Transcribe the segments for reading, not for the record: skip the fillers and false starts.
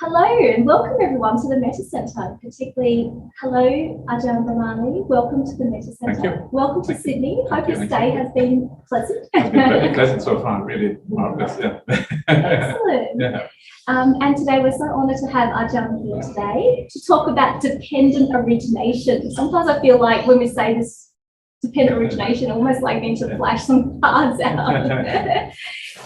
Hello and welcome everyone to the Metta Centre, particularly hello Ajahn Brahmali, welcome to the Metta Centre. Welcome to Sydney. Hope your stay has been pleasant. It's been very pleasant so far, really marvellous, yeah. Excellent. Yeah. And today we're so honoured to have Ajahn here today to talk about dependent origination. Sometimes I feel like when we say this dependent origination, almost like need to flash some cards out.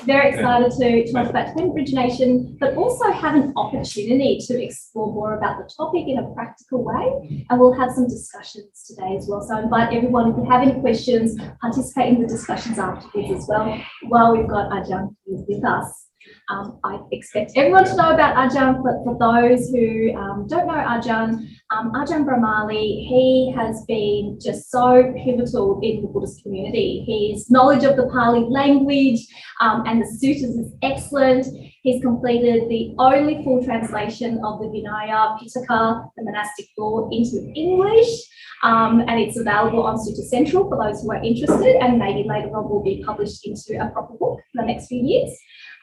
Very excited to talk about dependent origination, but also have an opportunity to explore more about the topic in a practical way. And we'll have some discussions today as well. So I invite everyone, if you have any questions, participate in the discussions afterwards as well, while we've got Ajahn here with us. I expect everyone to know about Ajahn, but for those who don't know Ajahn, Ajahn Brahmali, he has been just so pivotal in the Buddhist community. His knowledge of the Pali language and the sutras is excellent. He's completed the only full translation of the Vinaya Pitaka, the monastic law, into English. And it's available on Sutra Central for those who are interested, and maybe later on will be published into a proper book for the next few years.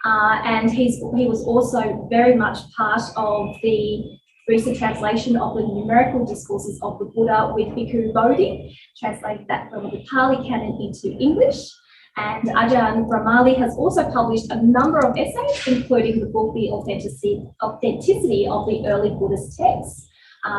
And he was also very much part of the recent translation of the numerical discourses of the Buddha with Bhikkhu Bodhi, translated that from the Pali canon into English. And Ajahn Brahmali has also published a number of essays, including the book The Authenticity of the Early Buddhist Texts,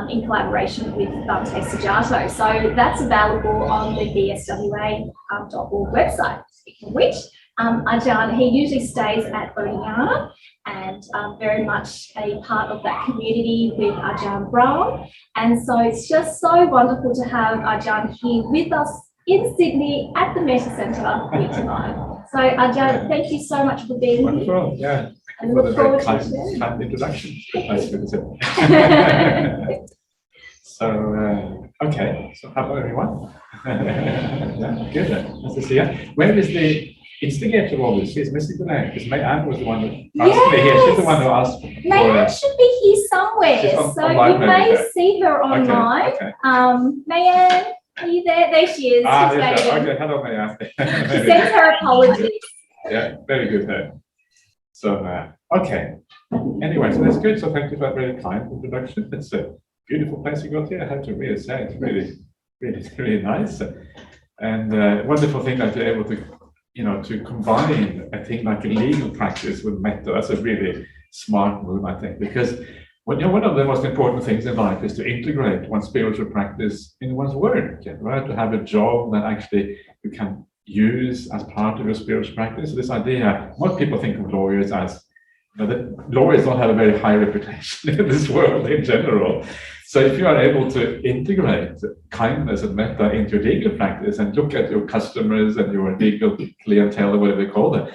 in collaboration with Bhante Sujato. So that's available on the bswa.org website. Speaking of which, Ajahn, he usually stays at Aṅgulimāla and very much a part of that community with Ajahn Brahm. And so it's just so wonderful to have Ajahn here with us in Sydney at the Metta Centre here tonight. So Ajahn, thank you so much for being Wonderful. here. Yeah. Thank you for the very kind introduction. Nice to visit. So, okay. So hello everyone. Yeah, good. Nice to see you. Where is the instigator of all this? She's missing today because May-Ann was the one who asked me here. She's the one who asked. May-Ann should be here somewhere, so you may see her online. Okay. May-Ann, are you there? There she is. Okay, hello May-Ann. She sends her apologies. Yeah, very good there. So, okay. Anyway, so that's good. So thank you for that very kind introduction. It's a beautiful place you got here. I have to really say it's really nice. And wonderful thing that you're able to combine a thing like a legal practice with metta. That's a really smart move, I think, because one of the most important things in life is to integrate one's spiritual practice in one's work, right? To have a job that actually you can use as part of your spiritual practice. So this idea, most people think of lawyers as, that lawyers don't have a very high reputation in this world in general. So if you are able to integrate kindness and metta into your legal practice and look at your customers and your legal clientele, or whatever they call them,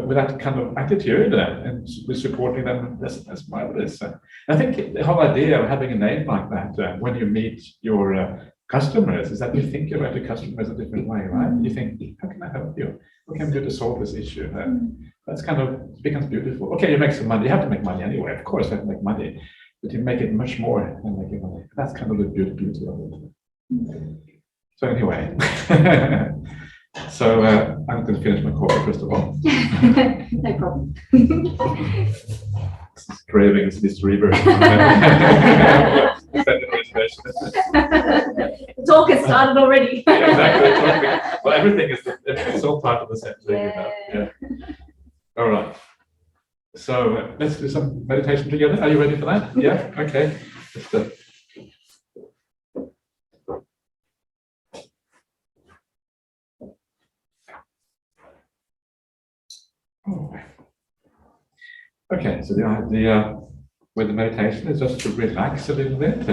with that kind of attitude and supporting them, that's marvelous. I think the whole idea of having a name like that when you meet your customers is that you think about the customers a different way, right? You think, how can I help you? What can we do to solve this issue? That's kind of becomes beautiful. Okay, you make some money. You have to make money anyway. Of course, you have to make money, but you make it much more than making money. That's kind of the beauty of it. So anyway, so I'm going to finish my coffee first of all. No problem. Craving is this rebirth. The talk has started already. Yeah, exactly. Well, everything is it's all part of the same thing. Yeah. Yeah. All right. So let's do some meditation together. Are you ready for that? Yeah. Okay. Okay. So the idea with the meditation is just to relax a little bit,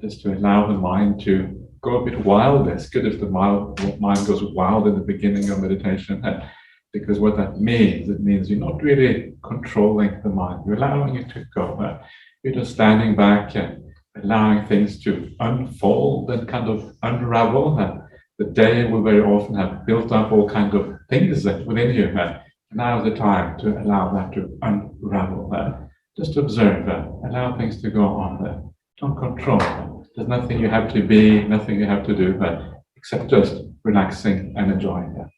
just to allow the mind to go a bit wild. It's good if the mind goes wild in the beginning of meditation, because what that means, it means you're not really controlling the mind. You're allowing it to go. You're just standing back and allowing things to unfold and kind of unravel. The day will very often have built up all kinds of things within you. Now's the time to allow that to unravel. Just observe, allow things to go on. Don't control. There's nothing you have to be, nothing you have to do, except just relaxing and enjoying that.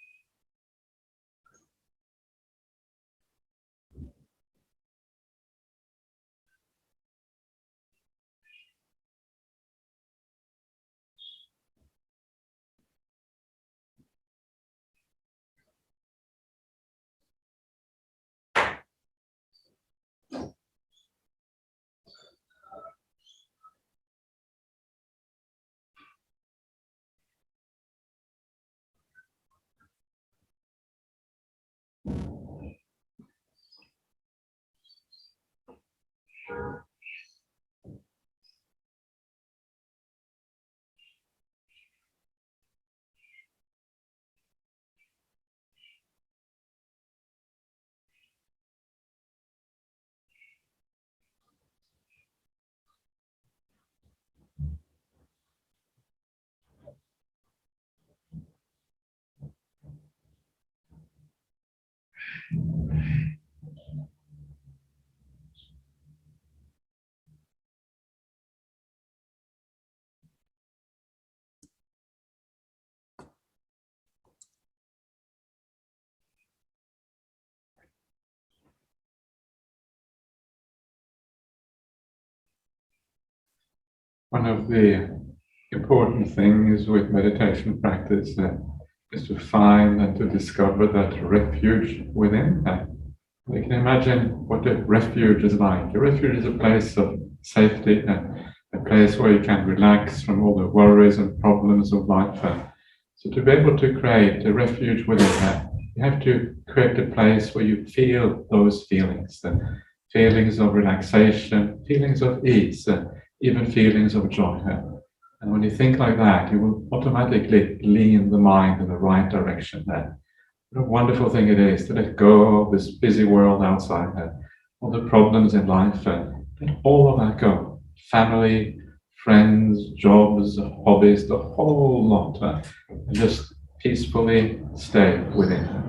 One of the important things with meditation practice is to find and to discover that refuge within. You can imagine what a refuge is like. A refuge is a place of safety, a place where you can relax from all the worries and problems of life. So to be able to create a refuge within that, you have to create a place where you feel those feelings, feelings of relaxation, feelings of ease, even feelings of joy. And when you think like that, you will automatically lean the mind in the right direction. What a wonderful thing it is to let go of this busy world outside, all the problems in life, let all of that go. Family, friends, jobs, hobbies, the whole lot, and just peacefully stay within.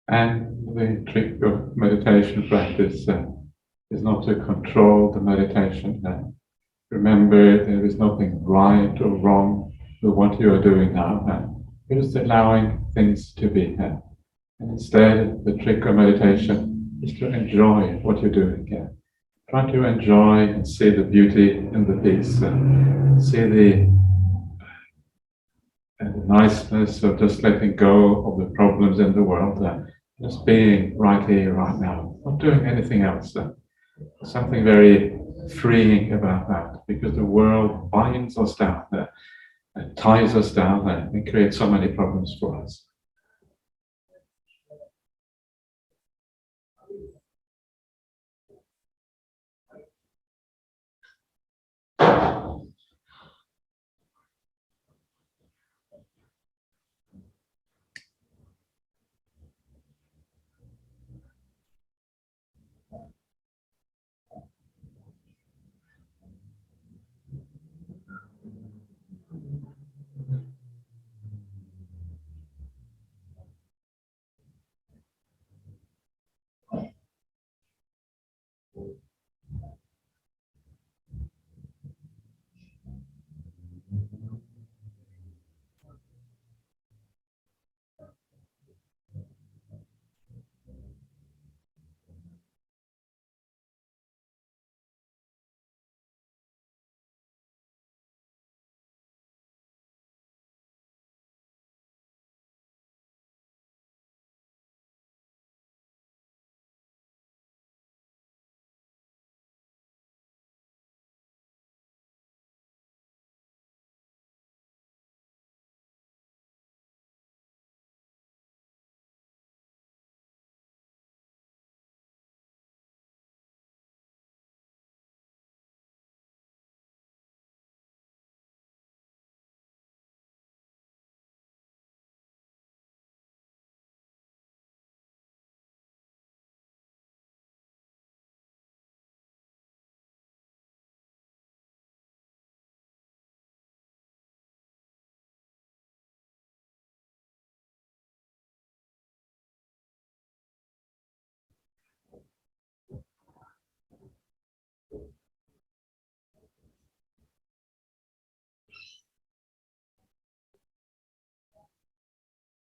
And the trick of meditation practice is not to control the meditation. Remember, there is nothing right or wrong with what you are doing now. You're just allowing things to be. And instead, the trick of meditation is to enjoy what you're doing. Try to enjoy and see the beauty in the peace, see the niceness of just letting go of the problems in the world, just being right here, right now, not doing anything else. Something very freeing about that, because the world binds us down, ties us down, and creates so many problems for us.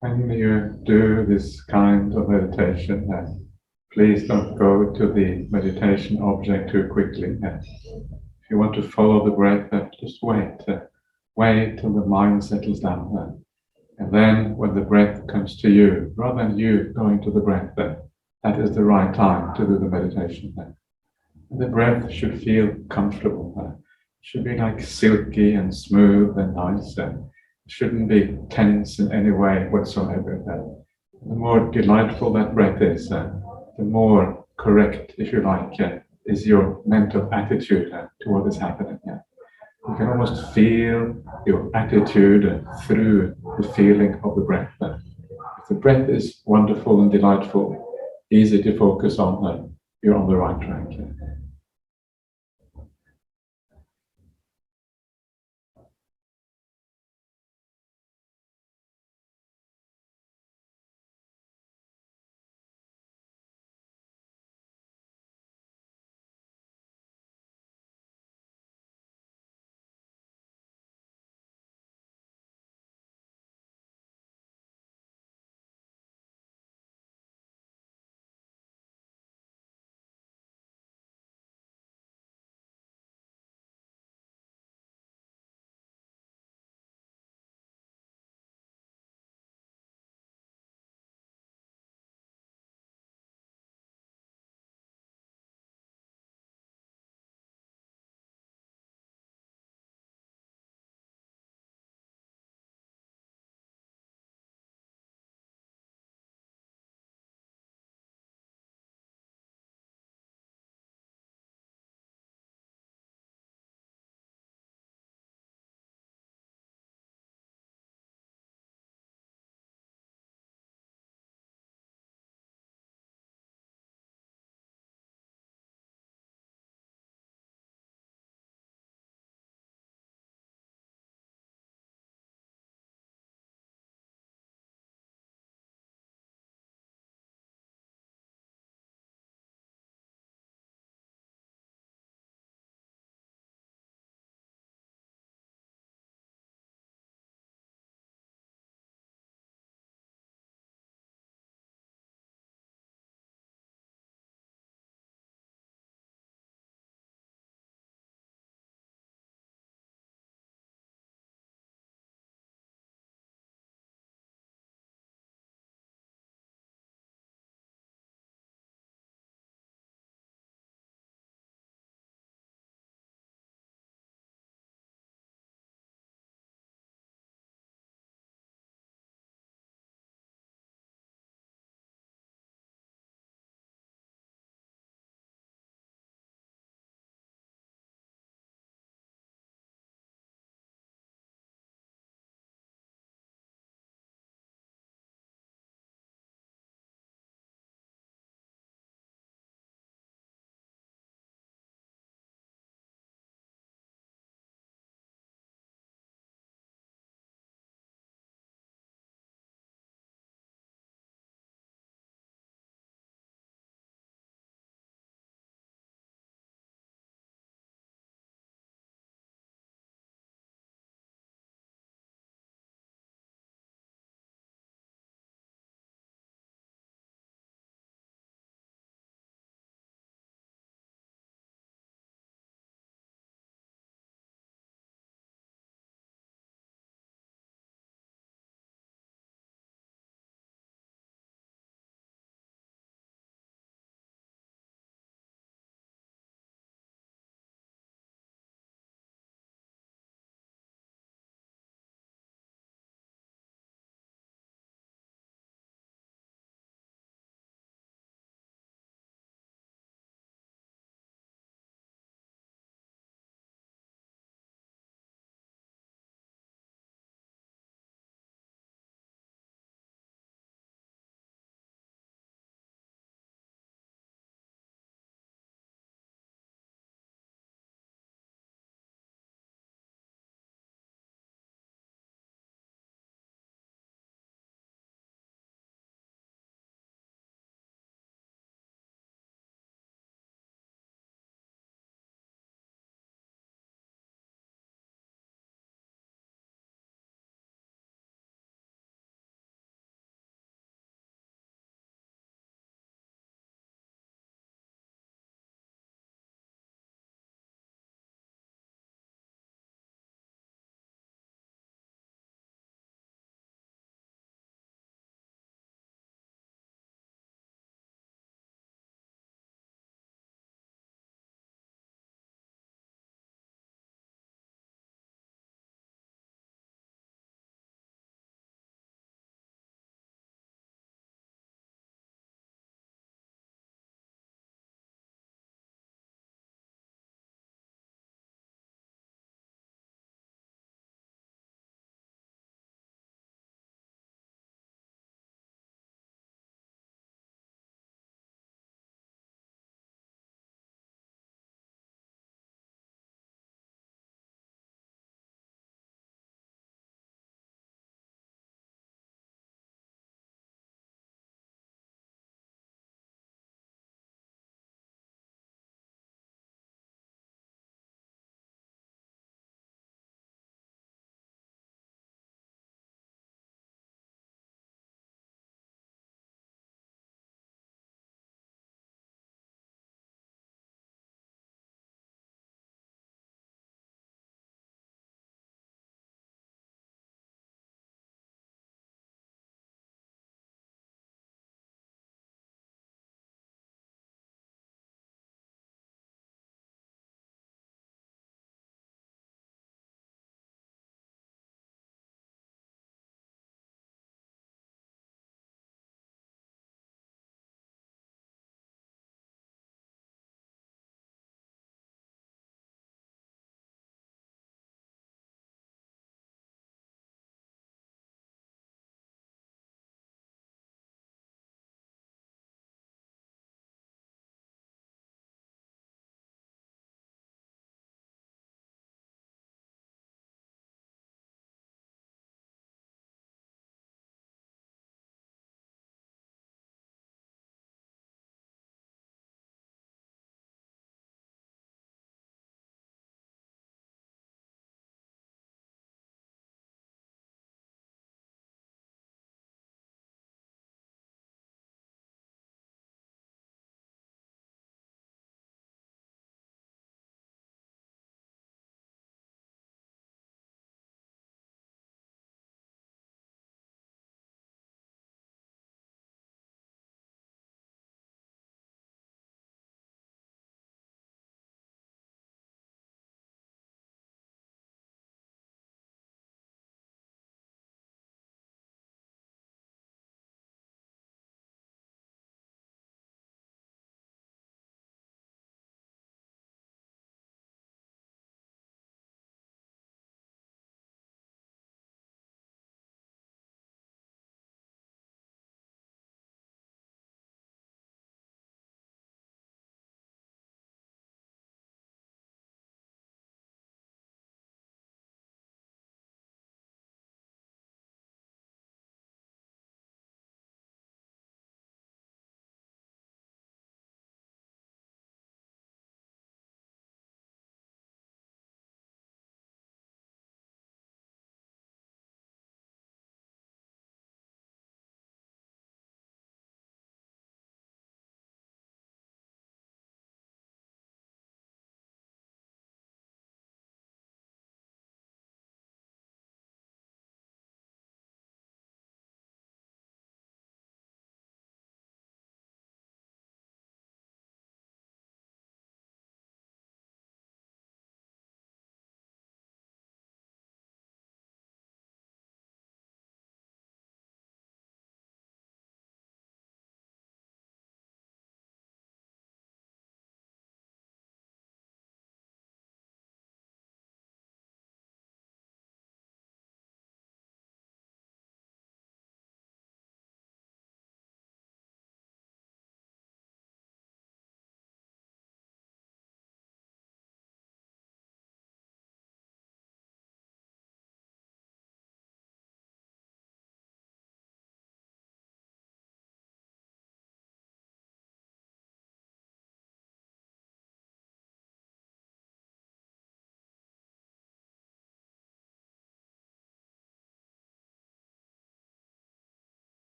When you do this kind of meditation, please don't go to the meditation object too quickly. If you want to follow the breath, just wait. Wait till the mind settles down. And then when the breath comes to you, rather than you going to the breath, that is the right time to do the meditation. The breath should feel comfortable. It should be like silky and smooth and nice. It shouldn't be tense in any way whatsoever. The more delightful that breath is, the more correct, if you like, is your mental attitude to what is happening. You can almost feel your attitude through the feeling of the breath. If the breath is wonderful and delightful, easy to focus on, you're on the right track.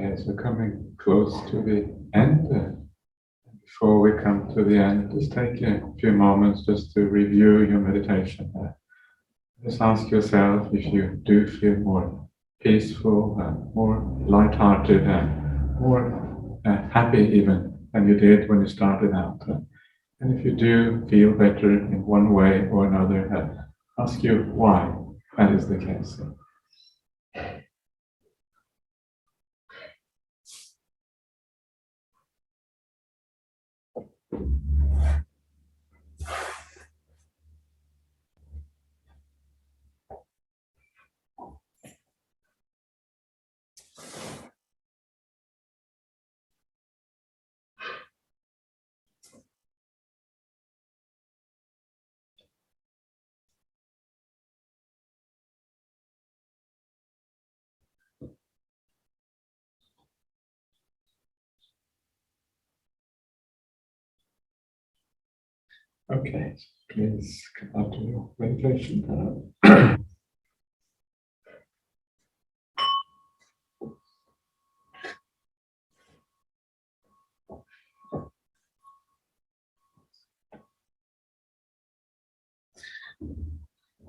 Okay, so coming close to the end. Before we come to the end, just take a few moments just to review your meditation. Just ask yourself if you do feel more peaceful, more light-hearted, more happy even than you did when you started out. And if you do feel better in one way or another, ask you why that is the case. Okay, please come up to your meditation.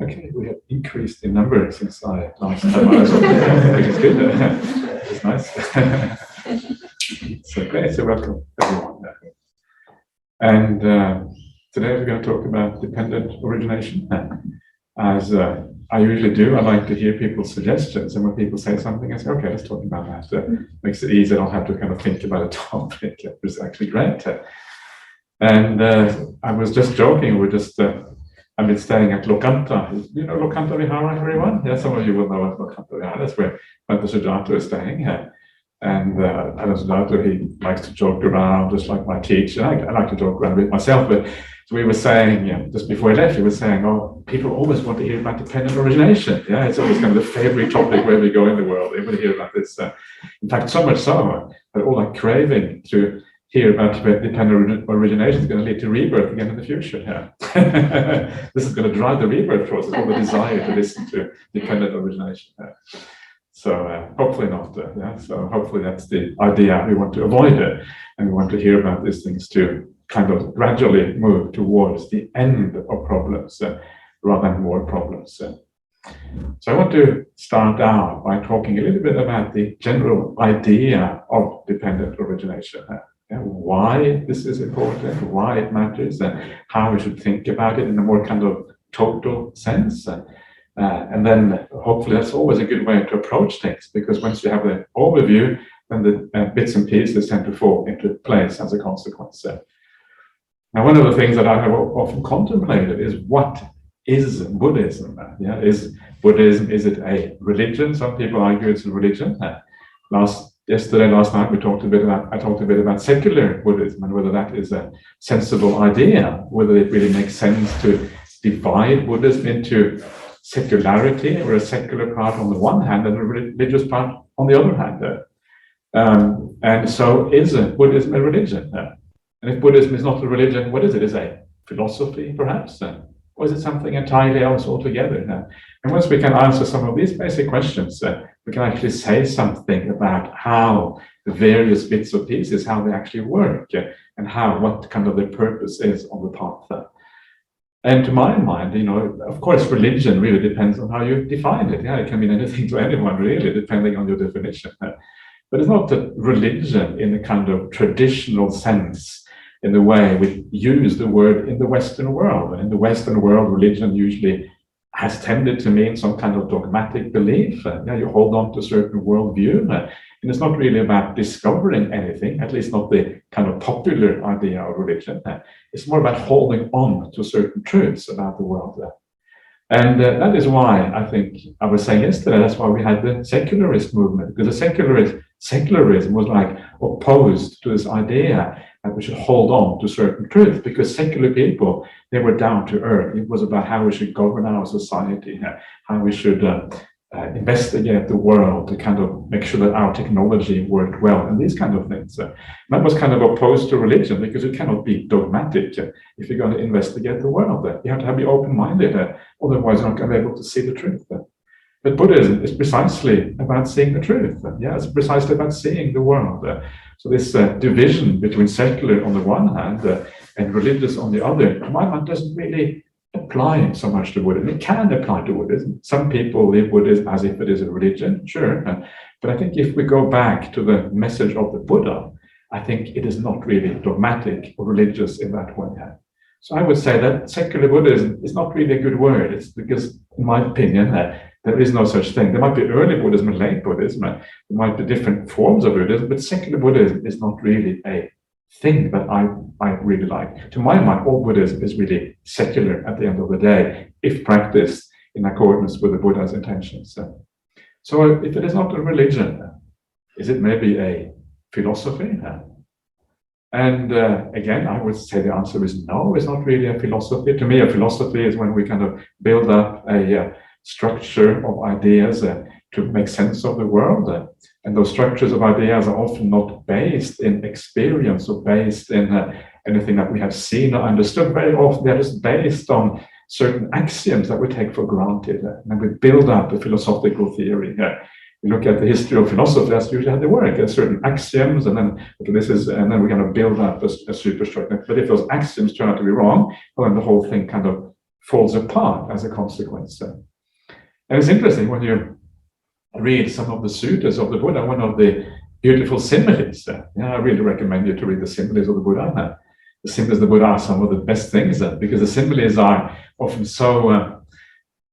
Okay, we have increased in number since I last time I was here, which is good. It's nice. So great, so welcome everyone. And today we're going to talk about dependent origination. As I usually do, I like to hear people's suggestions, and when people say something, I say, okay, let's talk about that. Makes it easy, I don't have to kind of think about a topic. It was actually great. And I was just joking, I've been staying at Lokanta. You know Lokanta Vihara, everyone? Yeah, some of you will know what Lokanta Vihara is. That's where Bhante Sujato is staying. And Bhante Sujato, he likes to joke around, just like my teacher. I like to joke around a bit myself, but so we were saying, just before he left, he was saying, oh, people always want to hear about dependent origination. Yeah, it's always kind of the favorite topic where we go in the world. They want to hear about this. In fact, so much so that all that craving to hear about dependent origination is going to lead to rebirth again in the future. Yeah. This is going to drive the rebirth process, all the desire to listen to dependent origination. So hopefully not. So hopefully that's the idea. We want to avoid it, and we want to hear about these things to kind of gradually move towards the end of problems rather than more problems. So I want to start out by talking a little bit about the general idea of dependent origination. Why this is important, why it matters, and how we should think about it in a more kind of total sense. And then hopefully that's always a good way to approach things, because once you have an overview, then the bits and pieces tend to fall into place as a consequence. Now, one of the things that I have often contemplated is, what is Buddhism? Is Buddhism, is it a religion? Some people argue it's a religion. Last night I talked a bit about secular Buddhism and whether that is a sensible idea, whether it really makes sense to divide Buddhism into secularity, or a secular part on the one hand and a religious part on the other hand. And so is Buddhism a religion? And if Buddhism is not a religion, what is it? Is it a philosophy, perhaps? Or is it something entirely else altogether? And once we can answer some of these basic questions, we can actually say something about how the various bits or pieces, how they actually work, and what kind of the purpose is of the path. And to my mind, of course, religion really depends on how you define it. Yeah, it can mean anything to anyone, really, depending on your definition. But it's not a religion in a kind of traditional sense, in the way we use the word in the Western world. And in the Western world, religion usually has tended to mean some kind of dogmatic belief. You hold on to a certain worldview, and it's not really about discovering anything, at least not the kind of popular idea of religion. It's more about holding on to certain truths about the world. And that is why I think I was saying yesterday, that's why we had the secularist movement, because the secularism was like opposed to this idea that we should hold on to certain truths, because secular people, they were down to earth. It was about how we should govern our society, how we should investigate the world to kind of make sure that our technology worked well, and these kind of things. That was kind of opposed to religion, because you cannot be dogmatic if you're going to investigate the world. You have to be open-minded, otherwise you're not going to be able to see the truth. But Buddhism is precisely about seeing the truth. Yeah, it's precisely about seeing the world. So this division between secular on the one hand and religious on the other, to my mind, doesn't really apply so much to Buddhism. It can apply to Buddhism. Some people live Buddhism as if it is a religion, sure. But I think if we go back to the message of the Buddha, I think it is not really dogmatic or religious in that way. So I would say that secular Buddhism is not really a good word. It's because, in my opinion, there is no such thing. There might be early Buddhism and late Buddhism. There might be different forms of Buddhism, but secular Buddhism is not really a thing that I really like. To my mind, all Buddhism is really secular at the end of the day, if practiced in accordance with the Buddha's intentions. So if it is not a religion, is it maybe a philosophy? And again, I would say the answer is no, it's not really a philosophy. To me, a philosophy is when we kind of build up a structure of ideas to make sense of the world. And those structures of ideas are often not based in experience or based in anything that we have seen or understood. Very often they're just based on certain axioms that we take for granted. And we build up a philosophical theory. We look at the history of philosophy, that's usually how they work. There's certain axioms, and then and then we're going to build up a superstructure. But if those axioms turn out to be wrong, well, then the whole thing kind of falls apart as a consequence. And it's interesting when you read some of the sutras of the Buddha, one of the beautiful similes. I really recommend you to read the similes of the Buddha. The similes of the Buddha are some of the best things because the similes are often so,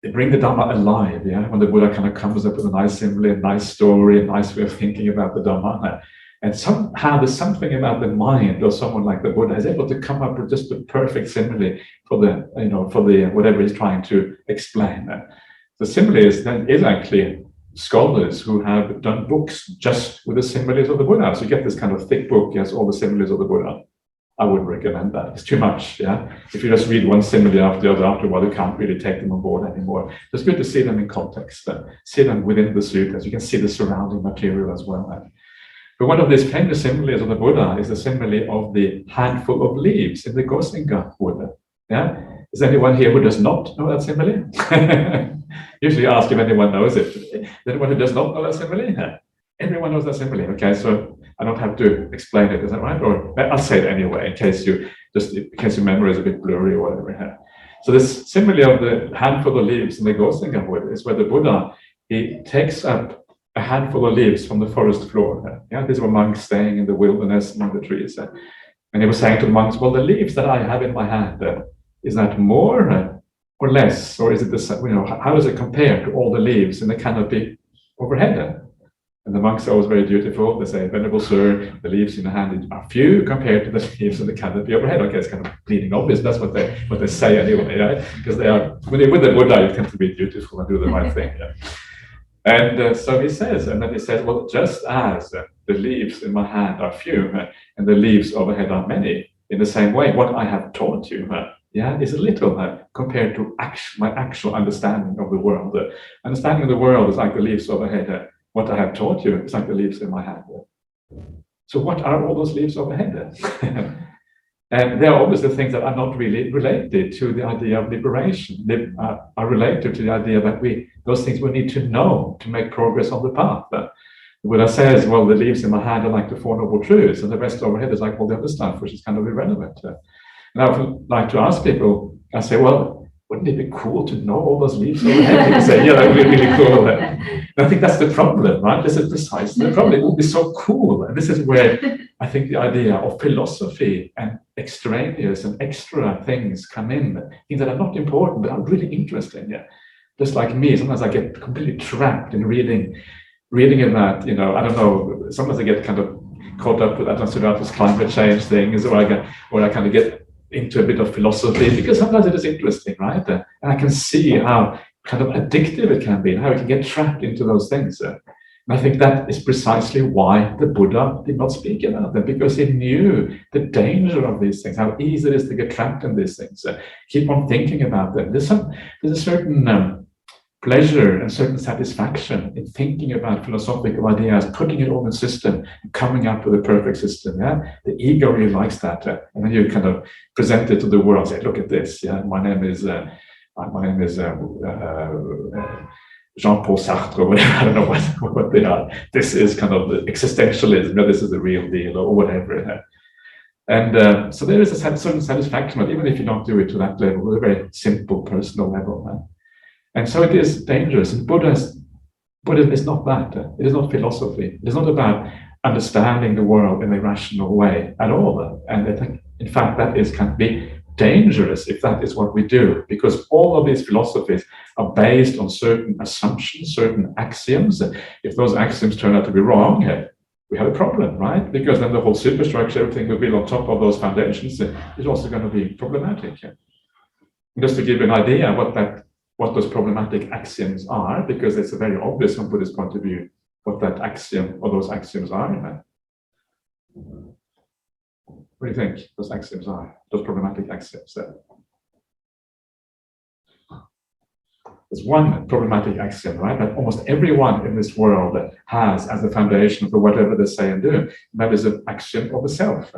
they bring the Dhamma alive. When the Buddha kind of comes up with a nice simile, a nice story, a nice way of thinking about the Dhamma. And somehow there's something about the mind of someone like the Buddha is able to come up with just the perfect simile for the whatever he's trying to explain. The simile is actually scholars who have done books just with the similes of the Buddha. So you get this kind of thick book, yes, all the similes of the Buddha. I wouldn't recommend that. It's too much. If you just read one simile after the other, after a while, you can't really take them on board anymore. It's good to see them in context, see them within the sutras. You can see the surrounding material as well. But one of these famous similes of the Buddha is the simile of the handful of leaves in the Gosinga wood. Is there anyone here who does not know that simile? Usually ask if anyone knows it. Is there anyone who does not know that simile? Everyone knows that simile. Okay, so I don't have to explain it, is that right? Or I'll say it anyway in case your memory is a bit blurry or whatever. So this simile of the handful of leaves in the Gosinga wood is where the Buddha, he takes up a handful of leaves from the forest floor. These were monks staying in the wilderness among the trees. And he was saying to the monks, well, the leaves that I have in my hand, is that more or less? Or is it the same? How does it compare to all the leaves in the canopy overhead? And the monks are always very dutiful. They say, Venerable Sir, the leaves in the hand are few compared to the leaves in the canopy overhead. Okay, it's kind of bleeding obvious. That's what they say anyway, right? Because when they're with the Buddha, you tend to be dutiful and do the right thing. And so he says, well, just as the leaves in my hand are few and the leaves overhead are many, in the same way, what I have taught you is a little compared to my actual understanding of the world. Understanding of the world is like the leaves overhead. What I have taught you is like the leaves in my hand. So what are all those leaves overhead? And there are obviously things that are not really related to the idea of liberation. They are related to the idea that those things we need to know to make progress on the path. The Buddha says, well, the leaves in my hand are like the Four Noble Truths, and the rest overhead is like all the other stuff, which is kind of irrelevant. And I would like to ask people, I say, well, wouldn't it be cool to know all those leaves overhead? People say, yeah, that would be really cool. And I think that's the problem, right? This is precisely the problem. It would be so cool. And this is where I think the idea of philosophy and extraneous and extra things come in, things that are not important, but are really interesting. Just like me, sometimes I get completely trapped in reading about, I don't know, sometimes I get kind of caught up with Ajahn Sudatta's climate change things, or I kind of get into a bit of philosophy, because sometimes it is interesting, right? And I can see how kind of addictive it can be, and how we can get trapped into those things. And I think that is precisely why the Buddha did not speak about them, because he knew the danger of these things, how easy it is to get trapped in these things. Keep on thinking about them. There's a certain pleasure and certain satisfaction in thinking about philosophical ideas, putting it all in system, and coming up with a perfect system. The ego really likes that, and then you kind of present it to the world. Say, look at this. My name is Jean-Paul Sartre or whatever, I don't know what they are. This is kind of the existentialism, this is the real deal or whatever. And so there is a certain satisfaction, but even if you don't do it to that level, a very simple personal level. And so it is dangerous. And Buddhism is not that. It is not philosophy. It is not about understanding the world in a rational way at all. And I think, in fact, that can be dangerous if that is what we do, because all of these philosophies are based on certain assumptions, certain axioms. If those axioms turn out to be wrong, we have a problem, right? Because then the whole superstructure, everything will build on top of those foundations, is also going to be problematic. Just to give you an idea what those problematic axioms are, because it's very obvious from Buddhist point of view what that axiom or those axioms are. What do you think those axioms are, those problematic axioms? There's one problematic axiom, right, that almost everyone in this world has as the foundation for whatever they say and do. And that is an axiom of the self.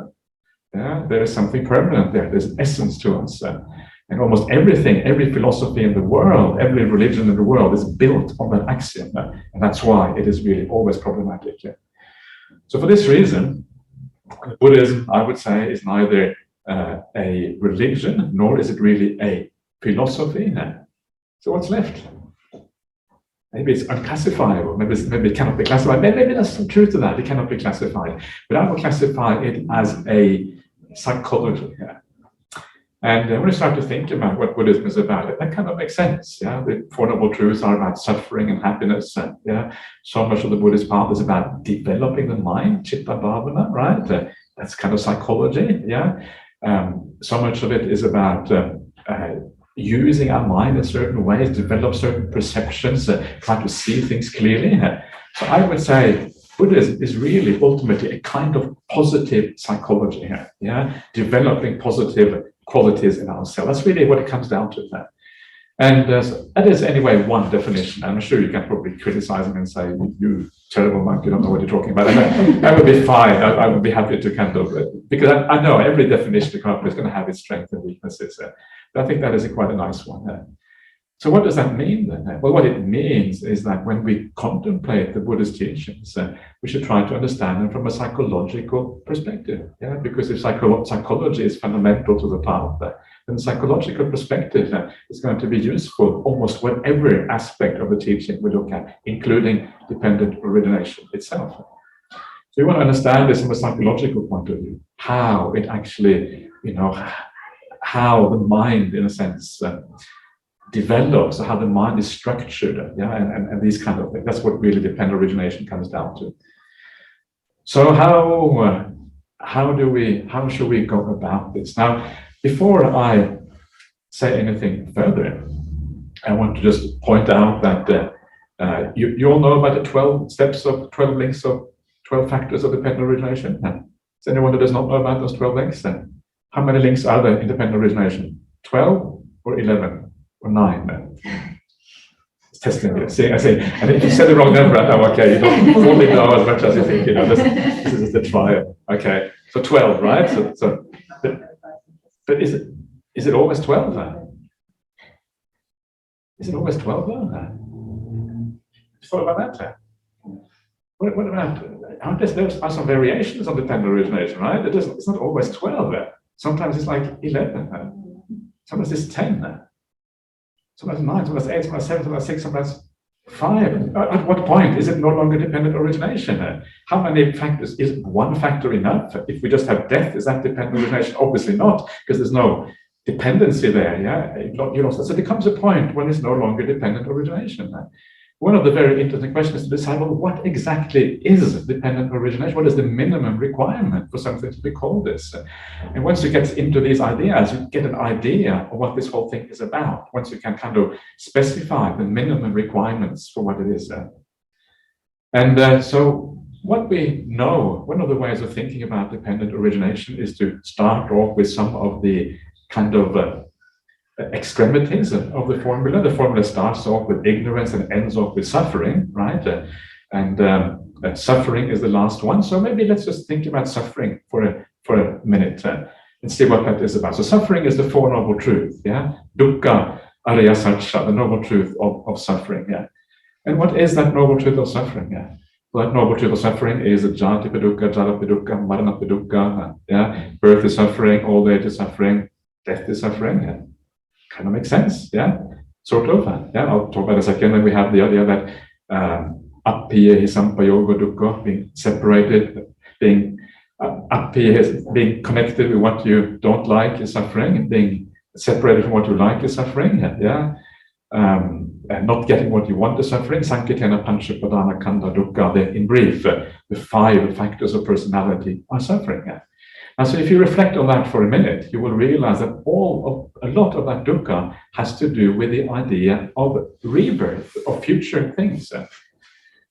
There is something permanent there. There's an essence to us. And almost everything, every philosophy in the world, every religion in the world is built on that axiom. And that's why it is really always problematic. So for this reason, Buddhism, I would say, is neither a religion, nor is it really a philosophy. So what's left? Maybe it's unclassifiable. Maybe it cannot be classified. Maybe there's some truth to that. It cannot be classified. But I will classify it as a psychology. And when you start to think about what Buddhism is about, that kind of makes sense. The Four Noble Truths are about suffering and happiness. So much of the Buddhist path is about developing the mind, citta bhavana, right? That's kind of psychology. So much of it is about using our mind in certain ways, develop certain perceptions, try to see things clearly. So I would say Buddhism is really ultimately a kind of positive psychology here. Developing positive qualities in ourselves. That's really what it comes down to. And so that is anyway one definition. I'm sure you can probably criticize me and say, you terrible monk, you don't know what you're talking about. And that would be fine. I would be happy to kind of, because I know every definition to come up with is going to have its strengths and weaknesses. But I think that is quite a nice one. So what does that mean then? Well, what it means is that when we contemplate the Buddhist teachings, we should try to understand them from a psychological perspective. Because if psychology is fundamental to the path, then the psychological perspective is going to be useful almost whatever aspect of the teaching we look at, including dependent origination itself. So you want to understand this from a psychological point of view, how it actually, how the mind, in a sense, develops, how the mind is structured, and these kind of things. That's what really dependent origination comes down to. So how should we go about this? Now, before I say anything further, I want to just point out that you all know about the 12 steps of 12 links of 12 factors of dependent origination. Is anyone who does not know about those 12 links? How many links are there in dependent origination? 12 or 11? Or 9. It's testing you. See, I say, and if you said the wrong number, I know, okay, you don't fully know as much as you think, this is the trial. Okay, so 12, right? But is it always 12? Is it always 12 though? What about that? What about, there are some variations on dependent origination, right? It's not always 12. Sometimes it's like 11. Sometimes it's 10. Sometimes 9, sometimes 8, sometimes 7, sometimes 6, sometimes 5. At what point is it no longer dependent origination? How many factors? Is one factor enough? If we just have death, is that dependent origination? Obviously not, because there's no dependency there. So there comes a point when it's no longer dependent origination. One of the very interesting questions is to decide, well, what exactly is dependent origination? What is the minimum requirement for something to be called this? And once you get into these ideas, you get an idea of what this whole thing is about. Once you can kind of specify the minimum requirements for what it is. And so what we know, one of the ways of thinking about dependent origination is to start off with some of the kind of extremities of the formula. The formula starts off with ignorance and ends off with suffering, right? And suffering is the last one. So maybe let's just think about suffering for a minute and see what that is about. So suffering is the Four Noble Truths, Dukkha, Ariya Satya, the noble truth of suffering, And what is that noble truth of suffering? Yeah. Well, that noble truth of suffering is jati dukkha, jara dukkha, marana dukkha. Yeah. Birth is suffering, old age is suffering, death is suffering. Yeah. Kind of makes sense. Yeah. Sort of. Yeah. I'll talk about it in a second. Then we have the idea that appiya hisampayoga dukkha, being separated, being appiya is being connected with what you don't like is suffering, and being separated from what you like is suffering. Yeah. And not getting what you want is suffering. Sankitena panchapadana kanda dukkha. In brief, the 5 factors of personality are suffering. And so if you reflect on that for a minute, you will realize that a lot of that dukkha has to do with the idea of rebirth, of future things.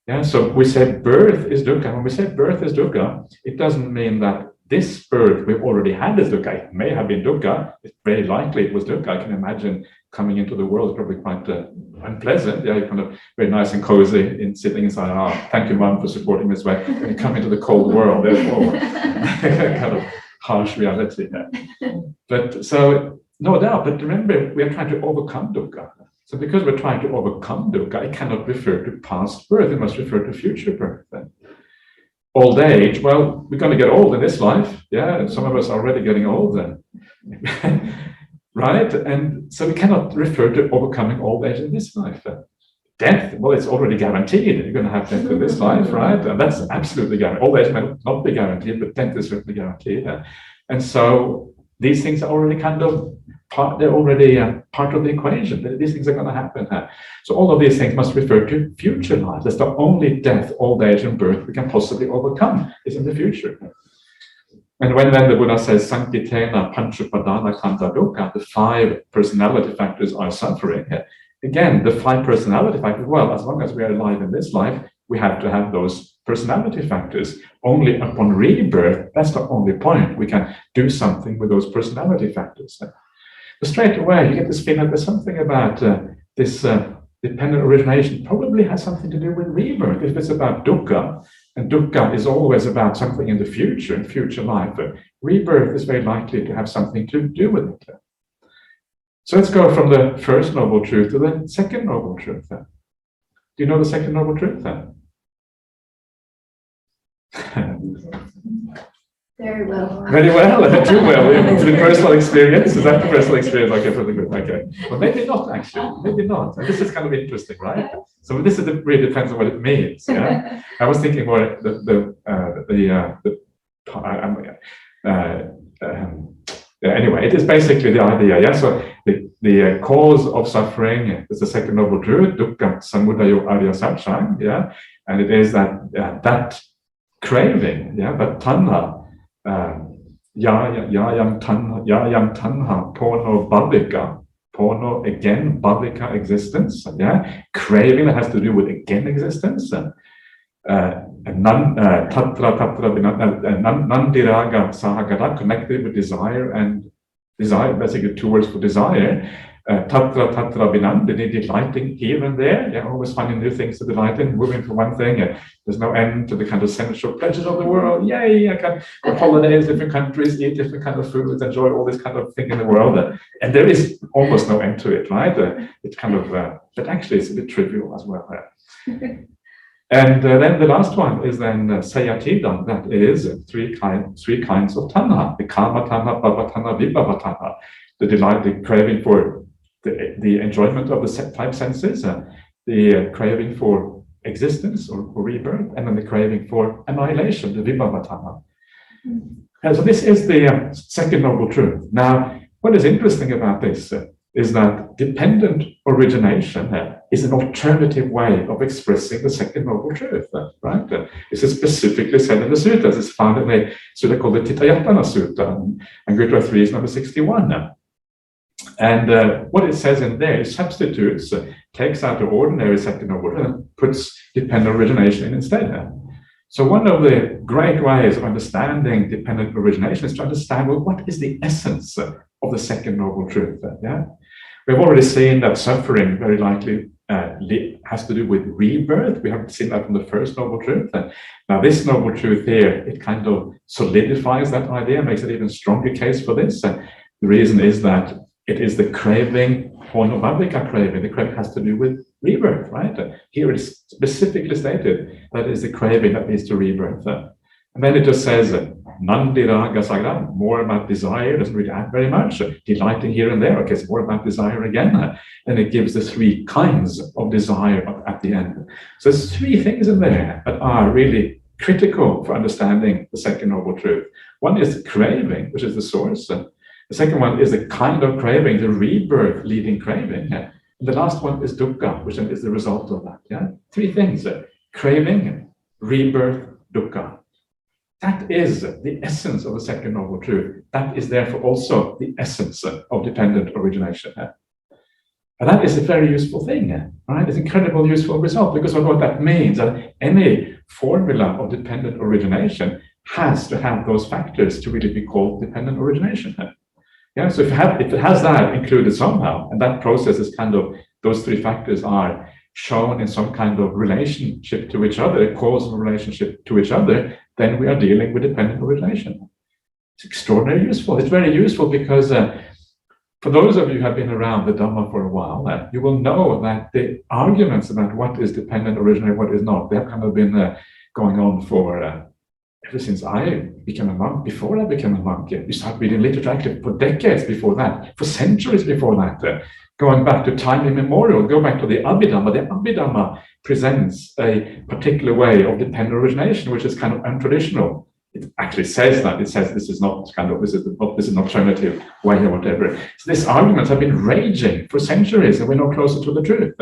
Yeah, so we say birth is dukkha. When we say birth is dukkha, it doesn't mean that this birth we've already had is dukkha. It may have been dukkha. It's very likely it was dukkha. I can imagine coming into the world is probably quite unpleasant. Yeah, kind of very nice and cozy in sitting inside. Oh, thank you, Mum, for supporting me this way. When you come into the cold world, there's kind of harsh reality. Yeah. But so no doubt. But remember, we are trying to overcome dukkha. So because we're trying to overcome dukkha, it cannot refer to past birth. It must refer to future birth. Then. Old age, well, we're going to get old in this life. Yeah, and some of us are already getting old then. Right? And so we cannot refer to overcoming old age in this life. Death, well, it's already guaranteed. You're going to have death in this life, right? And that's absolutely guaranteed. Old age may not be guaranteed, but death is certainly guaranteed. And so these things are already kind of they're already part of the equation. These things are going to happen. So all of these things must refer to future life. That's the only death, old age, and birth we can possibly overcome is in the future. And when then the Buddha says, Sankitena panchapadana kanda dukkha, the 5 personality factors are suffering. Again, the 5 personality factors, well, as long as we are alive in this life, we have to have those personality factors. Only upon rebirth, that's the only point, we can do something with those personality factors. But straight away, you get this feeling that there's something about this dependent origination probably has something to do with rebirth. If it's about dukkha, and dukkha is always about something in the future, in future life, rebirth is very likely to have something to do with it. So let's go from the first noble truth to the second noble truth. Do you know the second noble truth then? Very well. Very well, too well. The personal experience, is that the personal experience? Okay, pretty good. Okay. Well, maybe not actually. Maybe not. And this is kind of interesting, right? So this is really depends on what it means. Yeah. I was thinking more anyway, it is basically the idea. Yeah. So the cause of suffering is the second noble truth, dukkha samudayo arya satchang. Yeah, and it is that that craving. Yeah, that tanha. Yayam tanha porno bhavika, porno again bhavika existence. Yeah, craving that has to do with again existence. Nandiraga sahagara, connected with desire, and desire, basically 2 words for desire. Tatra vinandini, delighting here and there. Yeah, always finding new things to delight in, moving from one thing. There's no end to the kind of sensual pleasures of the world. Yay, I can go holidays, different countries, eat different kind of foods, enjoy all this kind of thing in the world. And there is almost no end to it, right? It's kind of, but actually it's a bit trivial as well. And then the last one is then sayatidam, that is 3 kinds of tanha, the Kamma tanha, Bhava tanha, Vibhava tanha, the delight, the craving for the enjoyment of the 5 senses, the craving for existence or for rebirth, and then the craving for annihilation, the Vibhava tanha. And so this is the second noble truth. Now, what is interesting about this is that dependent origination is an alternative way of expressing the second noble truth, right? This is specifically said in the suttas. It's found in a sutta called the Titayatana Sutta, and Gutta 3 is number 61. And what it says in there is substitutes, takes out the ordinary second noble truth and puts dependent origination in instead. So one of the great ways of understanding dependent origination is to understand, well, what is the essence of the second noble truth? Yeah, we've already seen that suffering very likely has to do with rebirth. We have seen that from the first noble truth. Now this noble truth here, it kind of solidifies that idea, makes an even stronger case for this. The reason is that it is the craving, pornobhavika craving. The craving has to do with rebirth, right? Here it's specifically stated that is the craving that leads to rebirth. And then it just says, Nandiraga Sagram, more about desire, doesn't really add very much. Delighting here and there, okay, it's more about desire again. And it gives the three kinds of desire at the end. So there's three things in there that are really critical for understanding the second noble truth. One is craving, which is the source. The second one is the kind of craving, the rebirth leading craving. And the last one is dukkha, which is the result of that. Yeah, three things: craving, rebirth, dukkha. That is the essence of the second noble truth. That is therefore also the essence of dependent origination. And that is a very useful thing, right? It's an incredibly useful result, because of what that means, that any formula of dependent origination has to have those factors to really be called dependent origination. Yeah, so if it has that included somehow, and that process is kind of, those three factors are shown in some kind of relationship to each other, a causal relationship to each other, then we are dealing with dependent origination. It's extraordinarily useful. It's very useful because for those of you who have been around the Dhamma for a while, you will know that the arguments about what is dependent origination, what is not, they have kind of been going on for ever since I became a monk. Before I became a monk, you start reading literature actually for decades before that, for centuries before that. Going back to time immemorial, go back to the Abhidhamma. The Abhidhamma presents a particular way of dependent origination, which is kind of untraditional. It actually says that. It says this is not this is an alternative way or whatever. So these arguments have been raging for centuries, and we're no closer to the truth.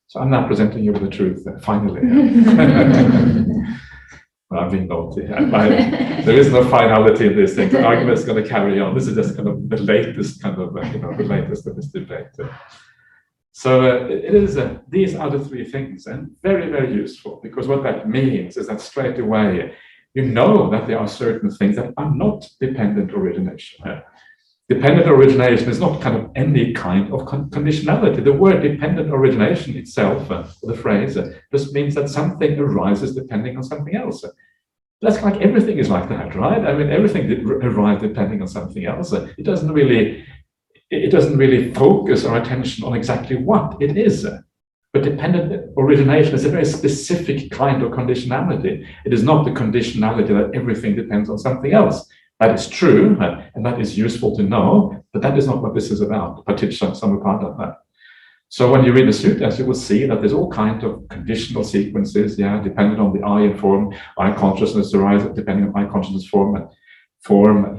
So I'm now presenting you with the truth, finally. Well, I'm being naughty. There is no finality in this thing. The argument is going to carry on. This is just kind of the latest kind of, the latest of this debate. So it is, these are the three things, and very, very useful, because what that means is that straight away, you know that there are certain things that are not dependent origination. Dependent origination is not kind of any kind of conditionality. The word dependent origination itself, the phrase, just means that something arises depending on something else. That's like everything is like that, right? I mean, everything arises depending on something else. It doesn't really focus our attention on exactly what it is. But dependent origination is a very specific kind of conditionality. It is not the conditionality that everything depends on something else. That is true, and that is useful to know, but that is not what this is about. Paticca Samuppada. So when you read the sutras, you will see that there's all kinds of conditional sequences, depending on the I and form. I consciousness arises depending on I consciousness form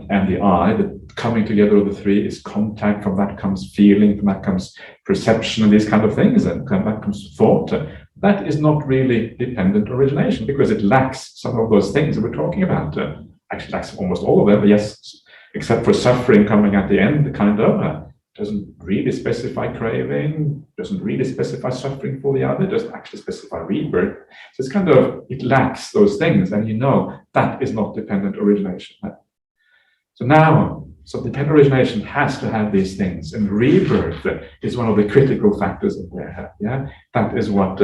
and the I. The coming together of the three is contact. From that comes feeling. From that comes perception, and these kind of things, and that comes thought. That is not really dependent origination, because it lacks some of those things that we're talking about. Actually lacks almost all of them, yes, except for suffering coming at the end, kind of. Doesn't really specify craving, doesn't really specify suffering for the other, doesn't actually specify rebirth. So it's kind of, it lacks those things, and that is not dependent origination. So dependent origination has to have these things, and rebirth is one of the critical factors in there. That is what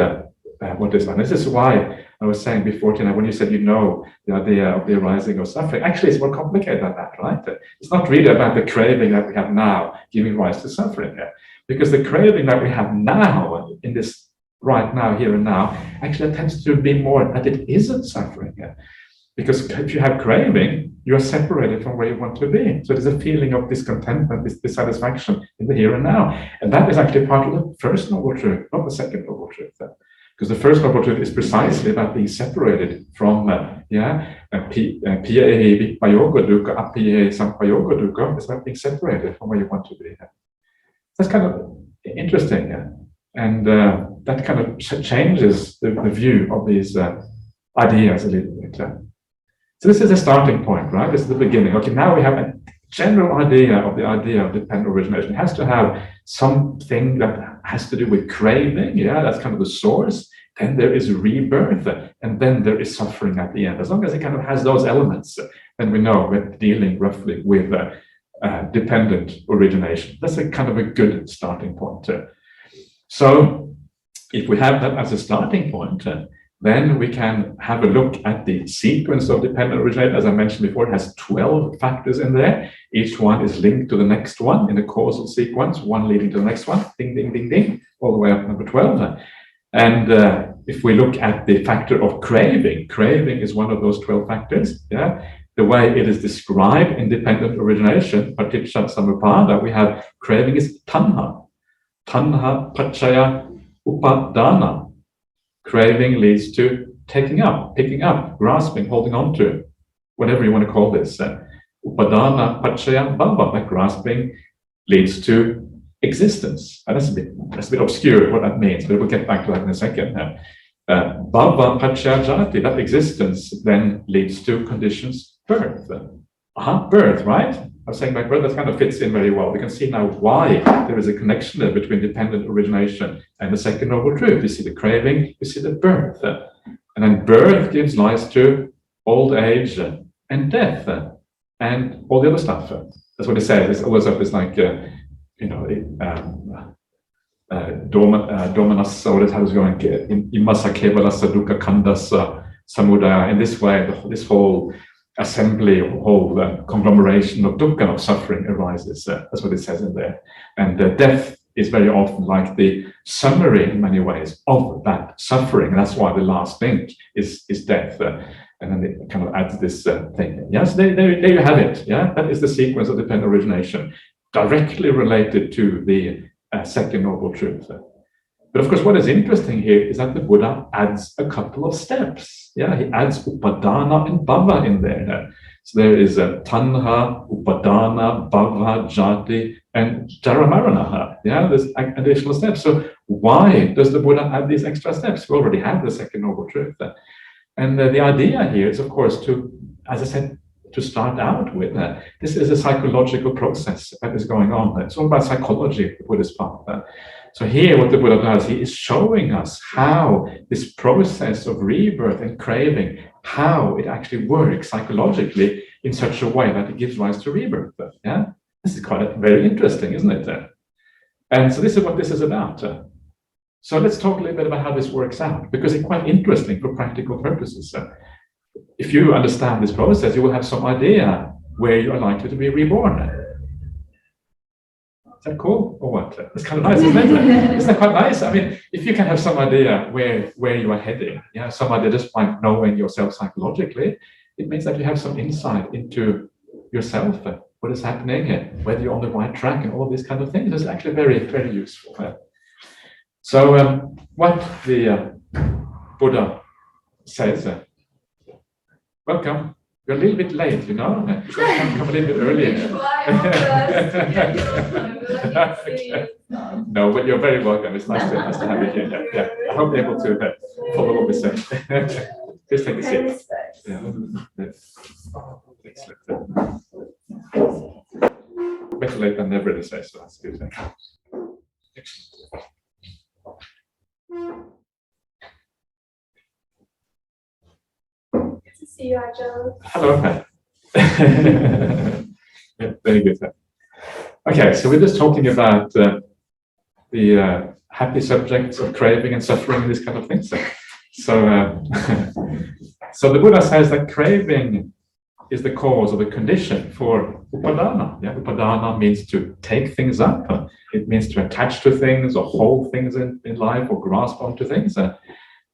is one. This is why I was saying before, when you said the idea of the arising of suffering, actually it's more complicated than that, right? It's not really about the craving that we have now giving rise to suffering, because the craving that we have now, in this right now, here and now, actually tends to be more that it isn't suffering. Because if you have craving, you are separated from where you want to be. So there's a feeling of discontentment, dissatisfaction in the here and now. And that is actually part of the first noble truth, not the second noble truth. Because the first noble truth is precisely about being separated from piyahi vipayoga dukkha, apiyahi sampayoga dukkha. It's about being separated from where you want to be. That's kind of interesting, and that kind of changes the view of these ideas a little bit. So this is a starting point, right? This is the beginning. Okay, now we have a general idea of dependent origination. It has to have something that has to do with craving, that's kind of the source. Then there is rebirth, and then there is suffering at the end. As long as it kind of has those elements, then we know we're dealing roughly with dependent origination. That's a kind of a good starting point. So if we have that as a starting point, then we can have a look at the sequence of dependent origination. As I mentioned before, it has 12 factors in there. Each one is linked to the next one in a causal sequence, one leading to the next one, ding, ding, ding, ding, all the way up to number 12. And if we look at the factor of craving, craving is one of those 12 factors. Yeah, the way it is described in dependent origination, paticca samuppada, we have craving is tanha. Tanha paccaya upadana. Craving leads to taking up, picking up, grasping, holding on to, whatever you want to call this. Upadana paccaya bhava, that grasping leads to existence. And that's a bit obscure what that means, but we'll get back to that in a second. Bhava paccaya jati, that existence then leads to conditions birth. Birth, right? I was saying by birth, that kind of fits in very well. We can see now why there is a connection there between dependent origination and the second noble truth. You see the craving, you see the birth. And then birth gives rise to old age and death and all the other stuff. That's what it says. All the stuff is like, dominus, or how it's going, imasa kevalasa dukkha khandasa samudaya. In this way, this whole assembly, whole conglomeration of dukkha, of suffering arises. That's what it says in there. And death is very often like the summary in many ways of that suffering. And that's why the last link is death. And then it kind of adds this thing. Yes, there you have it. Yeah, that is the sequence of dependent origination, directly related to the second noble truth. But of course, what is interesting here is that the Buddha adds a couple of steps. Yeah, he adds upadana and bhava in there. So there is a tanha, upadana, bhava, jati, and jaramarana. Yeah, there's additional steps. So why does the Buddha add these extra steps? We already have the second noble truth. And the idea here is, of course, to, as I said, to start out with, this is a psychological process that is going on. It's all about psychology, the Buddhist path. So here, what the Buddha does, he is showing us how this process of rebirth and craving, how it actually works psychologically in such a way that it gives rise to rebirth. Yeah, this is quite very interesting, isn't it? And so this is what this is about. So let's talk a little bit about how this works out, because it's quite interesting for practical purposes. If you understand this process, you will have some idea where you are likely to be reborn. Is that cool or what? It's kind of nice, isn't it? Isn't that quite nice? I mean, if you can have some idea where you are heading, yeah, some idea just by knowing yourself psychologically, it means that you have some insight into yourself, what is happening, whether you're on the right track, and all of these kind of things. It's actually very, very useful. So what the Buddha says, welcome. You're a little bit late, you know. You should come a little bit earlier. No, but you're very welcome. It's nice to have you here. Yeah. I hope you're able to follow what we say. Please take a seat. Yeah. Excellent. Better late than never, they say, so that's a good thing. See you, Ajahn. Hello. Yeah, very good. Okay, so we're just talking about the happy subjects of craving and suffering and these kind of things. So, so the Buddha says that craving is the cause or the condition for upadana. Yeah, upadana means to take things up. It means to attach to things or hold things in life or grasp onto things.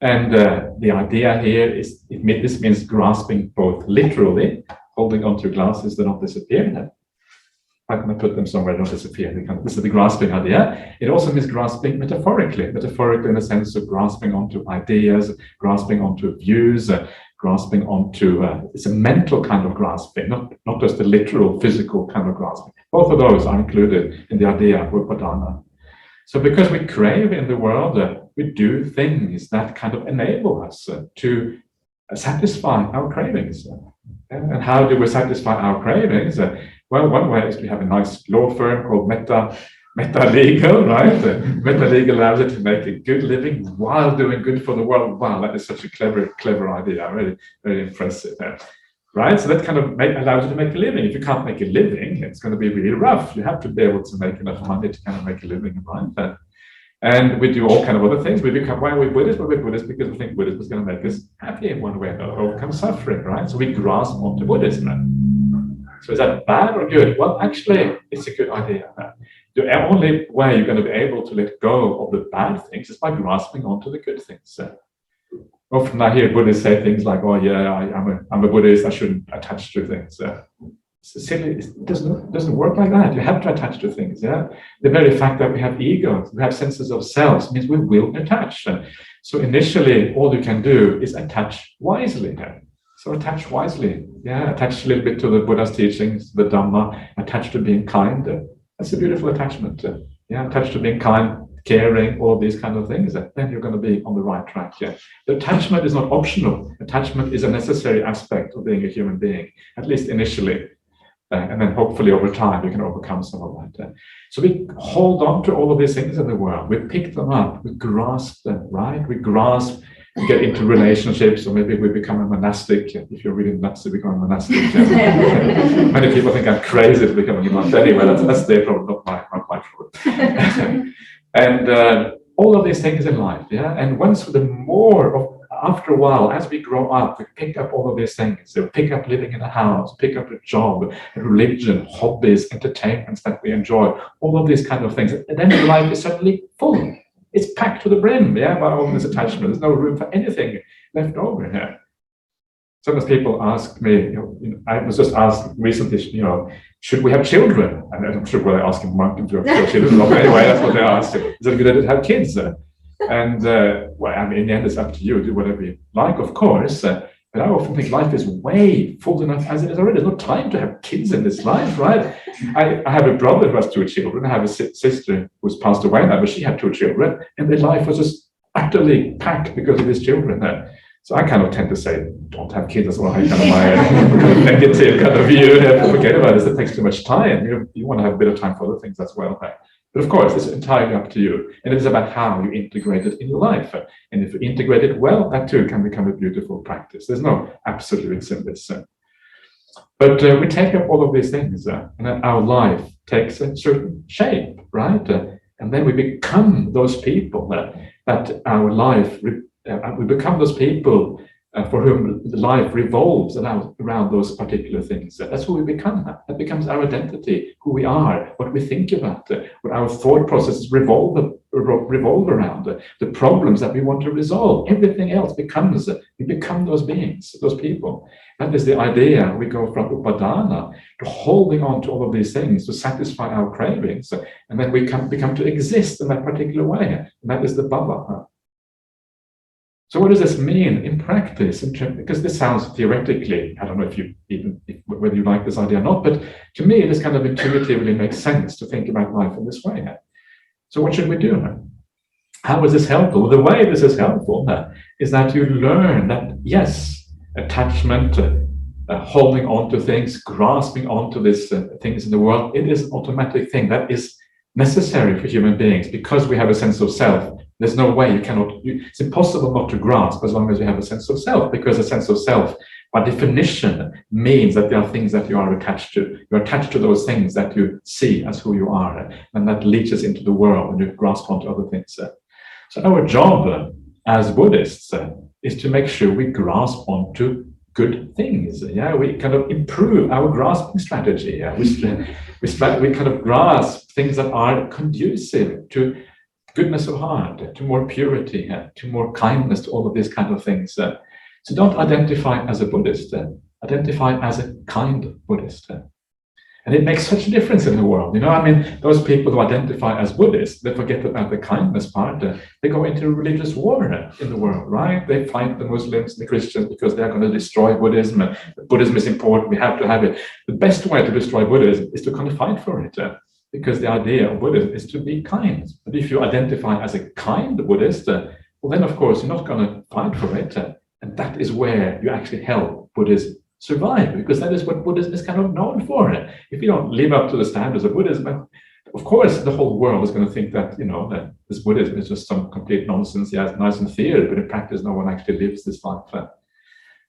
And the idea here is, this means grasping both literally, holding onto glasses that don't disappear. How can I put them somewhere they don't disappear? This is the grasping idea. It also means grasping metaphorically in the sense of grasping onto ideas, grasping onto views, grasping onto, it's a mental kind of grasping, not just a literal physical kind of grasping. Both of those are included in the idea of upadana. So because we crave in the world, we do things that kind of enable us to satisfy our cravings. And how do we satisfy our cravings? Well, one way is we have a nice law firm called Metta Legal, right? Metta Legal allows you to make a good living while doing good for the world. Wow, that is such a clever idea, really, very impressive. Right, so that kind of allows you to make a living. If you can't make a living, it's going to be really rough. You have to be able to make enough money to kind of make a living, right? And we do all kind of other things. Why are we Buddhists? Well, we're Buddhists because we think Buddhism is going to make us happy in one way or another, overcome suffering, right? So we grasp onto Buddhism. So is that bad or good? Well, actually, it's a good idea. The only way you're going to be able to let go of the bad things is by grasping onto the good things. Often I hear Buddhists say things like, "Oh yeah, I'm a Buddhist. I shouldn't attach to things." It's silly. It doesn't work like that. You have to attach to things. Yeah, the very fact that we have egos, we have senses of self, means we will attach. So initially, all you can do is attach wisely. So attach wisely. Yeah, attach a little bit to the Buddha's teachings, the Dhamma. Attach to being kind. That's a beautiful attachment. Yeah, attach to being kind, caring, all these kind of things. Then you're going to be on the right track. Yeah, the attachment is not optional. Attachment is a necessary aspect of being a human being, at least initially. And then hopefully over time you can overcome some of that. So we hold on to all of these things in the world. We pick them up. We grasp them, right? We grasp. We get into relationships, or maybe we become a monastic. If you're really nuts to become a monastic, many people think I'm crazy to become a monk. Anyway, that's their problem, not my problem. And all of these things in life, yeah. And once the more of, after a while, as we grow up, we pick up all of these things. So pick up living in a house, pick up a job, a religion, hobbies, entertainments that we enjoy, all of these kind of things. And then life is suddenly full. It's packed to the brim, yeah, by all this attachment. There's no room for anything left over here. Sometimes people ask me, I was just asked recently, should we have children? And I'm sure they're asking monks to have children. But anyway, that's what they asked. Is it good to have kids? And well, I mean, in the end, it's up to you. Do whatever you like, of course. But I often think life is way full enough as it is already. There's no time to have kids in this life, right? I have a brother who has 2 children. I have a sister who's passed away now, but she had 2 children. And their life was just utterly packed because of his children. So I kind of tend to say, don't have kids. That's what I kind of my negative kind of view. Forget about this. It takes too much time. You want to have a bit of time for other things as well. But of course, it's entirely up to you. And it's about how you integrate it in your life. And if you integrate it well, that too can become a beautiful practice. There's no absolutes in this. But we take up all of these things, and then our life takes a certain shape, right? And then we become those people that our life, we become those people for whom life revolves around those particular things. That's who we become. That becomes our identity, who we are, what we think about, what our thought processes revolve around, the problems that we want to resolve. Everything else we become those beings, those people. That is the idea. We go from upadana to holding on to all of these things to satisfy our cravings, and then we become to exist in that particular way. And that is the Bhava. So what does this mean in practice? Because this sounds theoretically, I don't know whether you like this idea or not, but to me, this kind of intuitively makes sense to think about life in this way. So what should we do? How is this helpful? The way this is helpful is that you learn that, yes, attachment, holding on to things, grasping onto these things in the world, it is an automatic thing that is necessary for human beings because we have a sense of self. There's no way it's impossible not to grasp as long as you have a sense of self, because a sense of self, by definition, means that there are things that you are attached to. You're attached to those things that you see as who you are, and that leads us into the world, and you grasp onto other things. So our job as Buddhists is to make sure we grasp onto good things. Yeah, we kind of improve our grasping strategy. Yeah? We kind of grasp things that are conducive to goodness of heart, to more purity, to more kindness, to all of these kind of things. So don't identify as a Buddhist, identify as a kind Buddhist. And it makes such a difference in the world. Those people who identify as Buddhists, they forget about the kindness part. They go into religious war in the world, right? They fight the Muslims and the Christians because they're going to destroy Buddhism. And Buddhism is important. We have to have it. The best way to destroy Buddhism is to kind of fight for it. Because the idea of Buddhism is to be kind. But if you identify as a kind Buddhist, well, then of course you're not going to fight for it. And that is where you actually help Buddhism survive, because that is what Buddhism is kind of known for. If you don't live up to the standards of Buddhism, of course the whole world is going to think that, that this Buddhism is just some complete nonsense. Yeah, it's nice in theory, but in practice no one actually lives this life.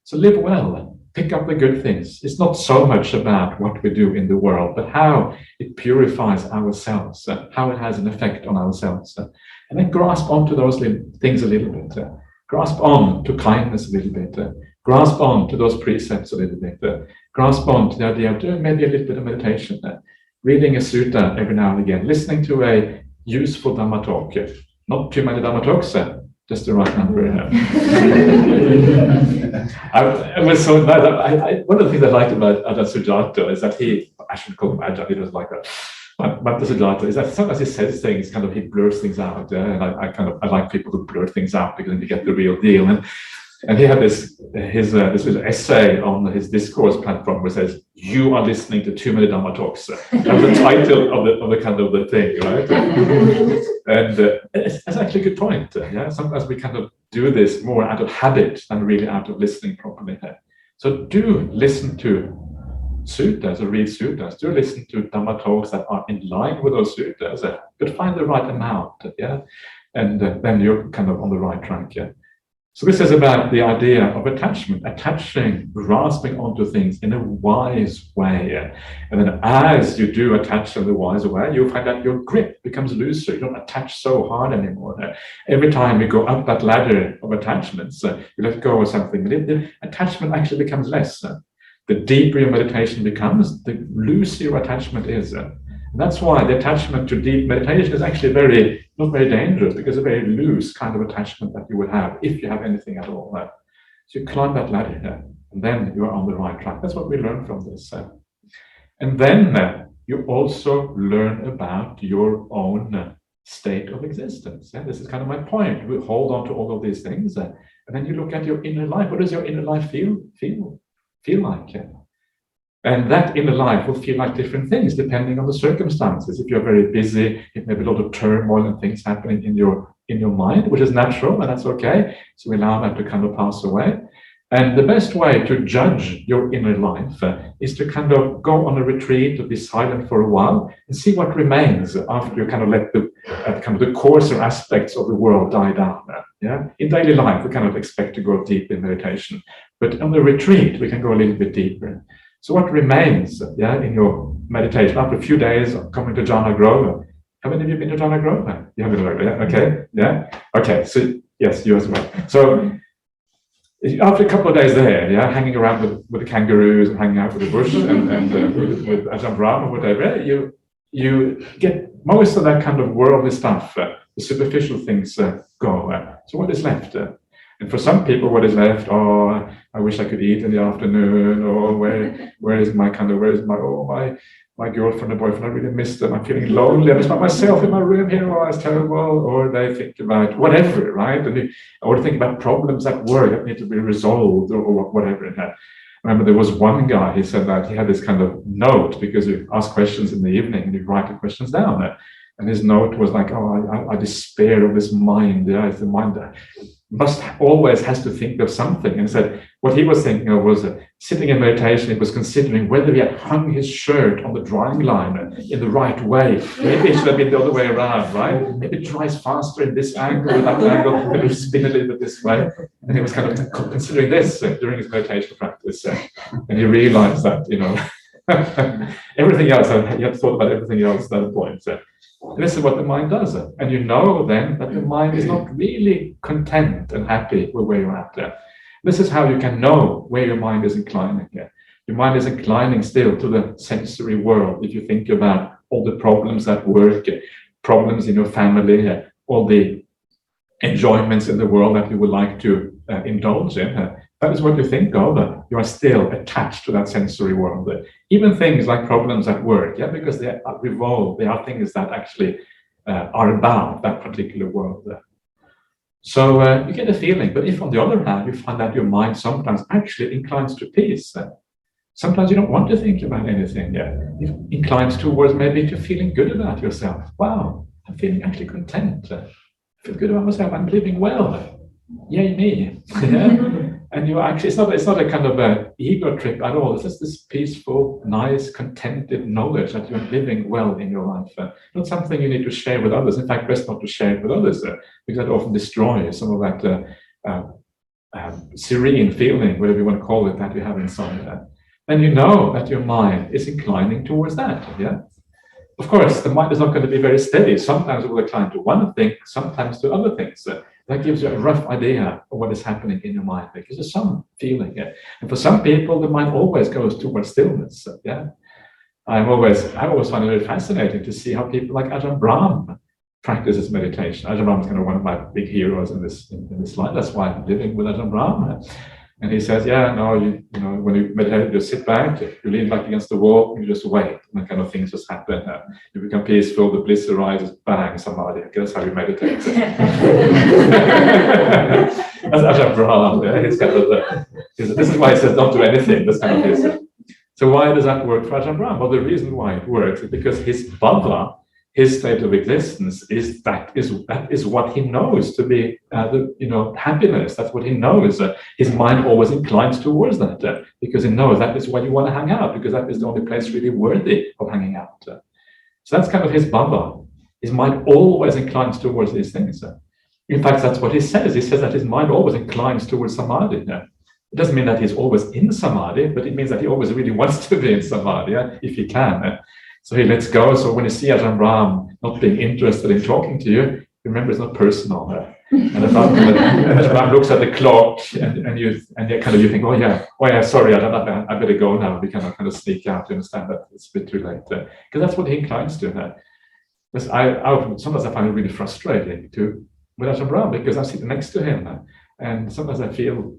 So live well, pick up the good things. It's not so much about what we do in the world, but how it purifies ourselves, how it has an effect on ourselves. And then grasp onto those things a little bit. Grasp on to kindness a little bit. Grasp on to those precepts a little bit. Grasp on to the idea of doing maybe a little bit of meditation. Reading a sutta every now and again. Listening to a useful Dhamma talk. Not too many Dhamma talks, just the right number. It was so nice. One of the things I liked about Ajahn Sujato is that I shouldn't call him Ajahn, he doesn't like that. But the Sujato is that sometimes he says things, kind of, he blurs things out. And I like people who blur things out because then you get the real deal. And he had this little essay on his discourse platform where it says, "You are listening to too many Dhamma talks." That's the title of the kind of the thing, right? And it's actually a good point. Yeah, sometimes we kind of do this more out of habit than really out of listening properly. So do listen to suttas or read suttas. Do listen to Dhamma talks that are in line with those suttas, but find the right amount. Yeah, and then you're kind of on the right track. Yeah. So this is about the idea of attachment, grasping onto things in a wise way. And then as you do attach in the wise way, you'll find that your grip becomes looser. You don't attach so hard anymore. Every time you go up that ladder of attachments, you let go of something, but the attachment actually becomes less. The deeper your meditation becomes, the looser your attachment is. And that's why the attachment to deep meditation is actually not very dangerous, because a very loose kind of attachment that you would have if you have anything at all. So you climb that ladder, and then you are on the right track. That's what we learn from this. And then you also learn about your own state of existence. This is kind of my point. We hold on to all of these things, and then you look at your inner life. What does your inner life feel like? And that inner life will feel like different things depending on the circumstances. If you're very busy, it may be a lot of turmoil and things happening in your mind, which is natural, and that's okay. So we allow that to kind of pass away. And the best way to judge your inner life is to kind of go on a retreat or be silent for a while and see what remains after you kind of let the coarser aspects of the world die down. Yeah, in daily life we kind of expect to go deep in meditation, but on the retreat we can go a little bit deeper. So what remains, in your meditation after a few days of coming to Jhana Grove? How many of you been to Jhana Grove? You haven't been, yeah? Okay, yeah, okay. So yes, you as well. So after a couple of days there, hanging around with the kangaroos and hanging out with the bush and with Ajahn Brahmali or whatever, you get most of that kind of worldly stuff. The superficial things go. So what is left? And for some people, what is left? Oh, I wish I could eat in the afternoon. Or where is my girlfriend or boyfriend? I really miss them. I'm feeling lonely. I'm just by myself in my room here. Oh, it's terrible. Or they think about whatever, right? Or they think about problems at work that need to be resolved or whatever. I remember there was one guy. He said that he had this kind of note, because you ask questions in the evening and you write the questions down. And his note was like, "Oh, I despair of this mind. It's the mind that has to think of something." And said what he was thinking of was sitting in meditation. He was considering whether he had hung his shirt on the drying line in the right way. Maybe it should have been the other way around, right? Maybe it dries faster in this angle or that angle. Maybe it spin a little bit this way. And he was kind of considering this during his meditation practice. And he realized that, everything else, he had thought about everything else at that point. And this is what the mind does. And you know then that the mind is not really content and happy with where you're at there. This is how you can know where your mind is inclining. Your mind is inclining still to the sensory world. If you think about all the problems at work, problems in your family, all the enjoyments in the world that you would like to indulge in, that is what you think of. You are still attached to that sensory world. Even things like problems at work, because they revolve, they are things that actually are about that particular world. So you get a feeling. But if on the other hand, you find that your mind sometimes actually inclines to peace, sometimes you don't want to think about anything. It inclines towards maybe to feeling good about yourself. Wow, I'm feeling actually content. I feel good about myself. I'm living well. Yay me. And you actually, it's not a kind of a ego trip at all. It's just this peaceful, nice, contented knowledge that you're living well in your life. Not something you need to share with others. In fact, best not to share it with others, because that often destroys some of that serene feeling, whatever you want to call it, that you have inside that, then you know that your mind is inclining towards that. Yeah. Of course, the mind is not going to be very steady. Sometimes it will incline to one thing, sometimes to other things. That gives you a rough idea of what is happening in your mind, because there's some feeling. Yeah. And for some people, the mind always goes towards stillness. Yeah. I always find it very fascinating to see how people like Ajahn Brahmali practices meditation. Ajahn Brahmali is kind of one of my big heroes in this life. That's why I'm living with Ajahn Brahmali. And he says, yeah, no, you know, when you meditate, you sit back, you lean back against the wall, you just wait, and that kind of things just happen. You become peaceful, the bliss arises, bang, samadhi. That's how you meditate. That's Ajahn Brahmali. Yeah? He's kind of this is why he says don't do anything. That's kind of his. So why does that work for Ajahn Brahmali? Well, the reason why it works is because his bhava, his state of existence, is what he knows to be happiness. That's what he knows. His mind always inclines towards that because he knows that is where you want to hang out, because that is the only place really worthy of hanging out. So that's kind of his bhava. His mind always inclines towards these things. In fact, that's what he says. He says that his mind always inclines towards samadhi. It doesn't mean that he's always in samadhi, but it means that he always really wants to be in samadhi, if he can. So he lets go. So when you see Ajahn Brahmali not being interested in talking to you, remember it's not personal. And Ajahn Brahmali looks at the clock, and you think, oh yeah, sorry, I better go now. We kind of sneak out. You understand that it's a bit too late, because that's what he inclines to. Sometimes I find it really frustrating with Ajahn Brahmali, because I sit next to him, and sometimes I feel,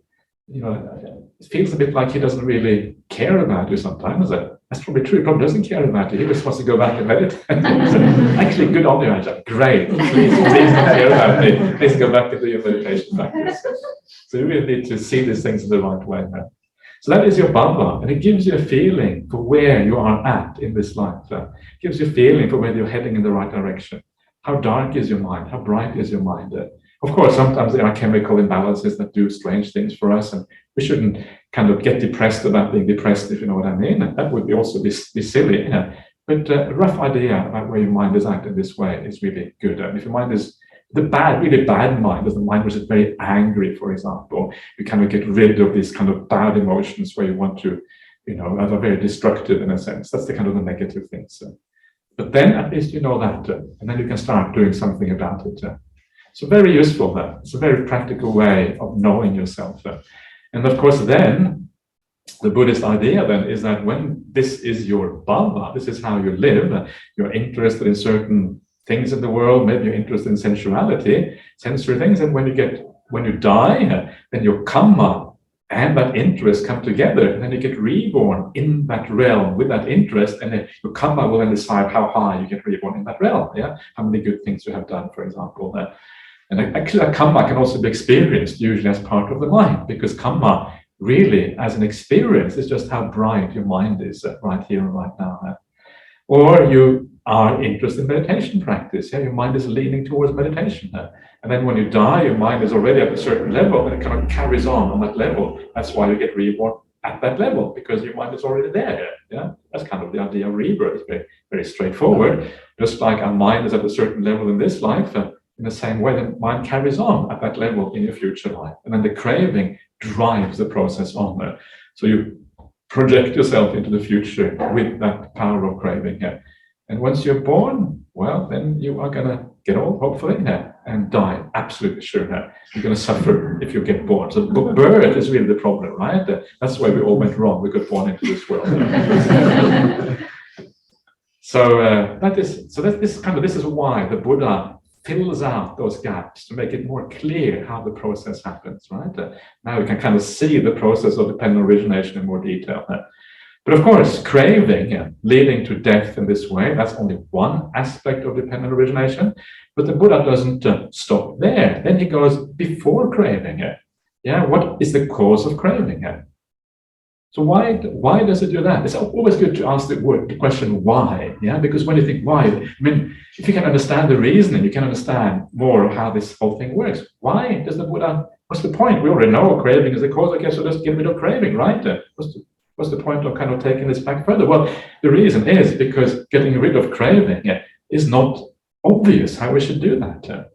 it feels a bit like he doesn't really care about you sometimes. That's probably true. He probably doesn't care about you. He just wants to go back and meditate. Actually, good on you, Ajahn. Great. Please don't care about me. Please go back and do your meditation practice. So you really need to see these things in the right way. So that is your bhava, and it gives you a feeling for where you are at in this life. It gives you a feeling for whether you're heading in the right direction. How dark is your mind? How bright is your mind? Of course, sometimes there are chemical imbalances that do strange things for us, and we shouldn't kind of get depressed about being depressed, if you know what I mean. That would be also be silly. But a rough idea about where your mind is at in this way is really good. And if your mind is really bad mind, is the mind which is very angry, for example, you kind of get rid of these kind of bad emotions where you want to, that are very destructive in a sense. That's the kind of the negative things. But then at least you know that, and then you can start doing something about it. So very useful. It's a very practical way of knowing yourself. And of course, then the Buddhist idea then is that when this is your bhava, this is how you live, you're interested in certain things in the world, maybe you're interested in sensuality, sensory things, and when you die, then your kamma and that interest come together, and then you get reborn in that realm with that interest, and then your kamma will then decide how high you get reborn in that realm. How many good things you have done, for example. And actually, that kamma can also be experienced usually as part of the mind, because kamma really, as an experience, is just how bright your mind is right here and right now. Or you are interested in meditation practice. Your mind is leaning towards meditation. And then when you die, your mind is already at a certain level, and it kind of carries on that level. That's why you get reborn at that level, because your mind is already there. That's kind of the idea of rebirth. It's very, very straightforward. Just like our mind is at a certain level in this life, in the same way, the mind carries on at that level in your future life. And then the craving drives the process on. So you project yourself into the future with that power of craving. And once you're born, well, then you are going to get old, hopefully, and die. Absolutely sure. You're going to suffer if you get born. So birth is really the problem, right? That's why we all went wrong. We got born into this world. This is why the Buddha fills out those gaps to make it more clear how the process happens, right? Now we can kind of see the process of dependent origination in more detail. But of course, craving leading to death in this way, that's only one aspect of dependent origination. But the Buddha doesn't stop there. Then he goes before craving. What is the cause of craving? So why does it do that? It's always good to ask the question why, because when you think why, if you can understand the reasoning, you can understand more of how this whole thing works. Why does the Buddha, what's the point? We already know craving is the cause, I guess, so just get rid of craving, right? What's the point of kind of taking this back further? Well, the reason is because getting rid of craving is not obvious how we should do that.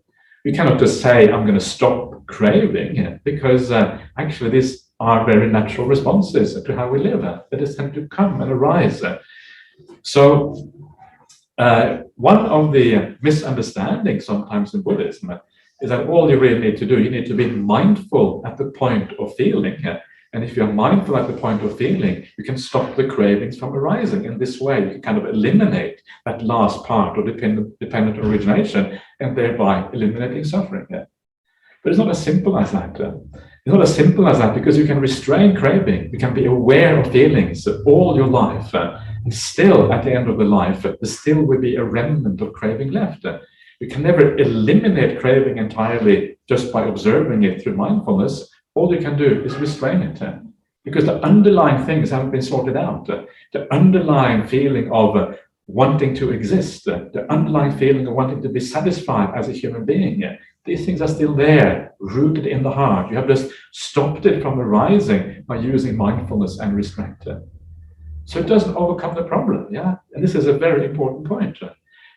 We cannot just say, I'm going to stop craving, because actually these are very natural responses to how we live. They just tend to come and arise. So one of the misunderstandings sometimes in Buddhism is that all you really need to do, you need to be mindful at the point of feeling. And if you're mindful at the point of feeling, you can stop the cravings from arising. In this way, you can kind of eliminate that last part of dependent origination and thereby eliminating suffering. But it's not as simple as that. It's not as simple as that, because you can restrain craving. You can be aware of feelings all your life. And still, at the end of the life, there still will be a remnant of craving left. You can never eliminate craving entirely just by observing it through mindfulness. All you can do is restrain it, because the underlying things haven't been sorted out. The underlying feeling of wanting to exist, the underlying feeling of wanting to be satisfied as a human being, these things are still there, rooted in the heart. You have just stopped it from arising by using mindfulness and restraint. So it doesn't overcome the problem, And this is a very important point.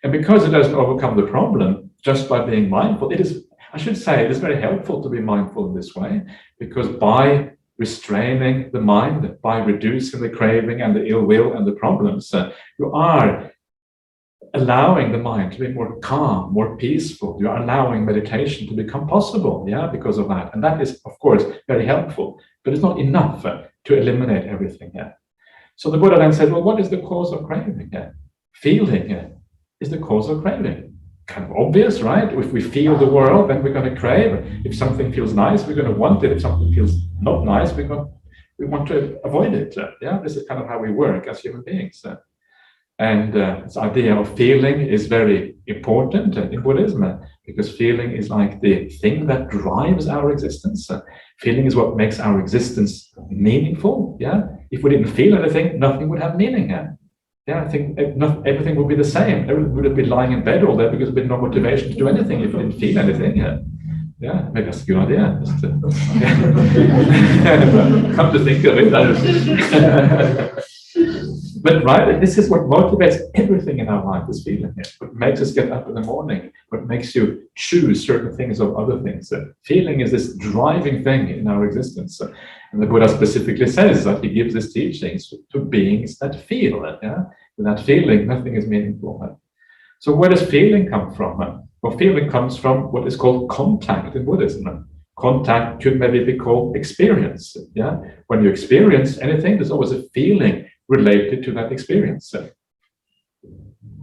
And because it doesn't overcome the problem just by being mindful, I should say it is very helpful to be mindful in this way, because by restraining the mind, by reducing the craving and the ill will and the problems, you are allowing the mind to be more calm, more peaceful. You are allowing meditation to become possible, because of that. And that is, of course, very helpful, but it's not enough to eliminate everything. So the Buddha then said, well, what is the cause of craving? Feeling is the cause of craving. Kind of obvious, right? If we feel the world, then we're going to crave. If something feels nice, we're going to want it. If something feels not nice, we want to avoid it. This is kind of how we work as human beings. And this idea of feeling is very important in Buddhism, because feeling is like the thing that drives our existence. Feeling is what makes our existence meaningful. If we didn't feel anything, nothing would have meaning. I think everything would be the same. Everyone would have been lying in bed all day because there'd be no motivation to do anything if you didn't feel anything. Maybe that's a good idea. Come to think of it. But right, this is what motivates everything in our life, is feeling. What makes us get up in the morning, what makes you choose certain things over other things. Feeling is this driving thing in our existence. And the Buddha specifically says that he gives his teachings to beings that feel. Without feeling, nothing is meaningful. So where does feeling come from? Well, feeling comes from what is called contact in Buddhism. Contact could maybe be called experience. When you experience anything, there's always a feeling related to that experience.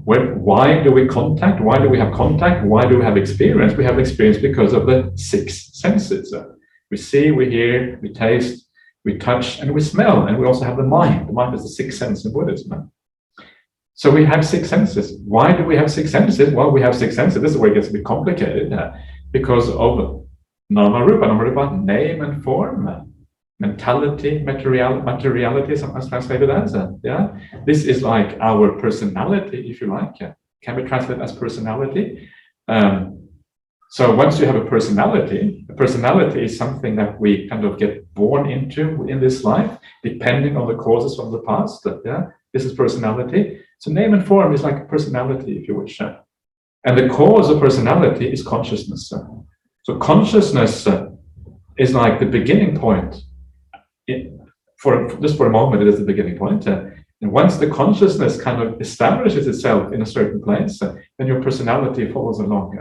Why do we contact? Why do we have contact? Why do we have experience? We have experience because of the six senses. We see, we hear, we taste, we touch, and we smell. And we also have the mind. The mind is the sixth sense in Buddhism. So we have six senses. Why do we have six senses? Well, we have six senses. This is where it gets a bit complicated, because of nama rupa, name and form. Mentality, materiality, sometimes translated as. This is like our personality, if you like. Can be translated as personality. So once you have a personality is something that we kind of get born into in this life, depending on the causes from the past. This is personality. So name and form is like personality, if you wish. And the cause of personality is consciousness. So consciousness is like the beginning point. Just for a moment, it is the beginning point. And once the consciousness kind of establishes itself in a certain place, then your personality follows along.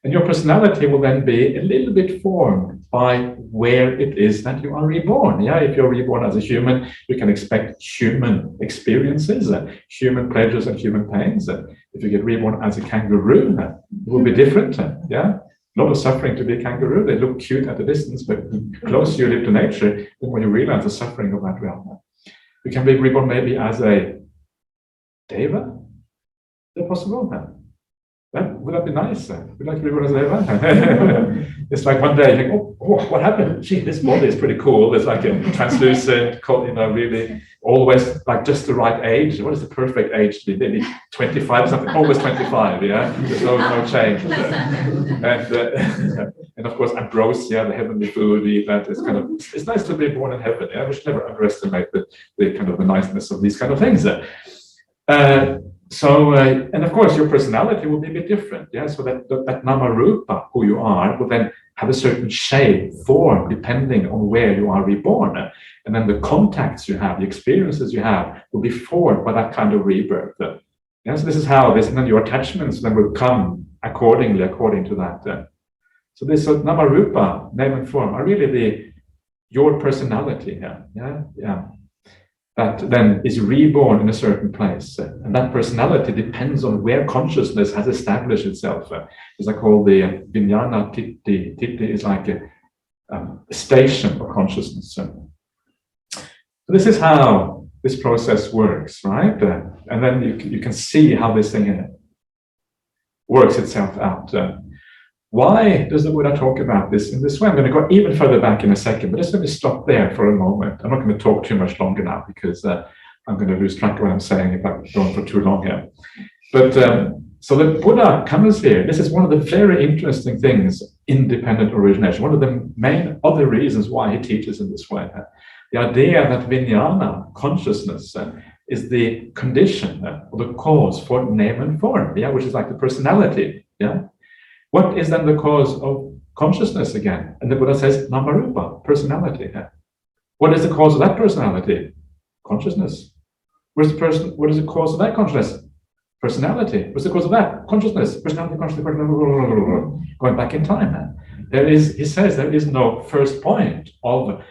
And your personality will then be a little bit formed by where it is that you are reborn. If you're reborn as a human, you can expect human experiences, human pleasures and human pains. If you get reborn as a kangaroo, it will be different. A lot of suffering to be a kangaroo. They look cute at a distance, but the closer you live to nature, the more you realize the suffering of that realm. You can be reborn maybe as a deva. Is that possible? Would that be nice? Would you like to be reborn as a deva? It's like one day you think, oh, what happened? Gee, this body is pretty cool. It's like a translucent, really always like just the right age. What is the perfect age to be? Maybe 25 or something, always 25, There's no change. And of course, ambrosia, the heavenly food we eat, that is kind of, it's nice to be born in heaven. We should never underestimate the kind of the niceness of these kind of things. So, and of course, your personality will be a bit different. Yeah. So that nama rupa, who you are, will then have a certain shape, form, depending on where you are reborn. And then the contacts you have, the experiences you have, will be formed by that kind of rebirth. Yeah, so this is how this, and then your attachments then will come accordingly, according to that. So this nama rupa, name and form, are really your personality. Yeah. That then is reborn in a certain place. And that personality depends on where consciousness has established itself. As I call the vijnana titti. Titti is like a station of consciousness. So this is how this process works, right? And then you can see how this thing works itself out. Why does the Buddha talk about this in this way? I'm going to go even further back in a second, but just let me stop there for a moment. I'm not going to talk too much longer now because I'm going to lose track of what I'm saying if I go on for too long here. But so the Buddha comes here. This is one of the very interesting things in dependent origination. One of the main other reasons why he teaches in this way. The idea that vijnana, consciousness, is the condition or the cause for name and form, which is like the personality. What is then the cause of consciousness again? And the Buddha says, namarupa, personality. What is the cause of that personality? Consciousness. What is the cause of that consciousness? Personality. What's the cause of that? Consciousness. Personality, consciousness, going back in time. He says there is no first point of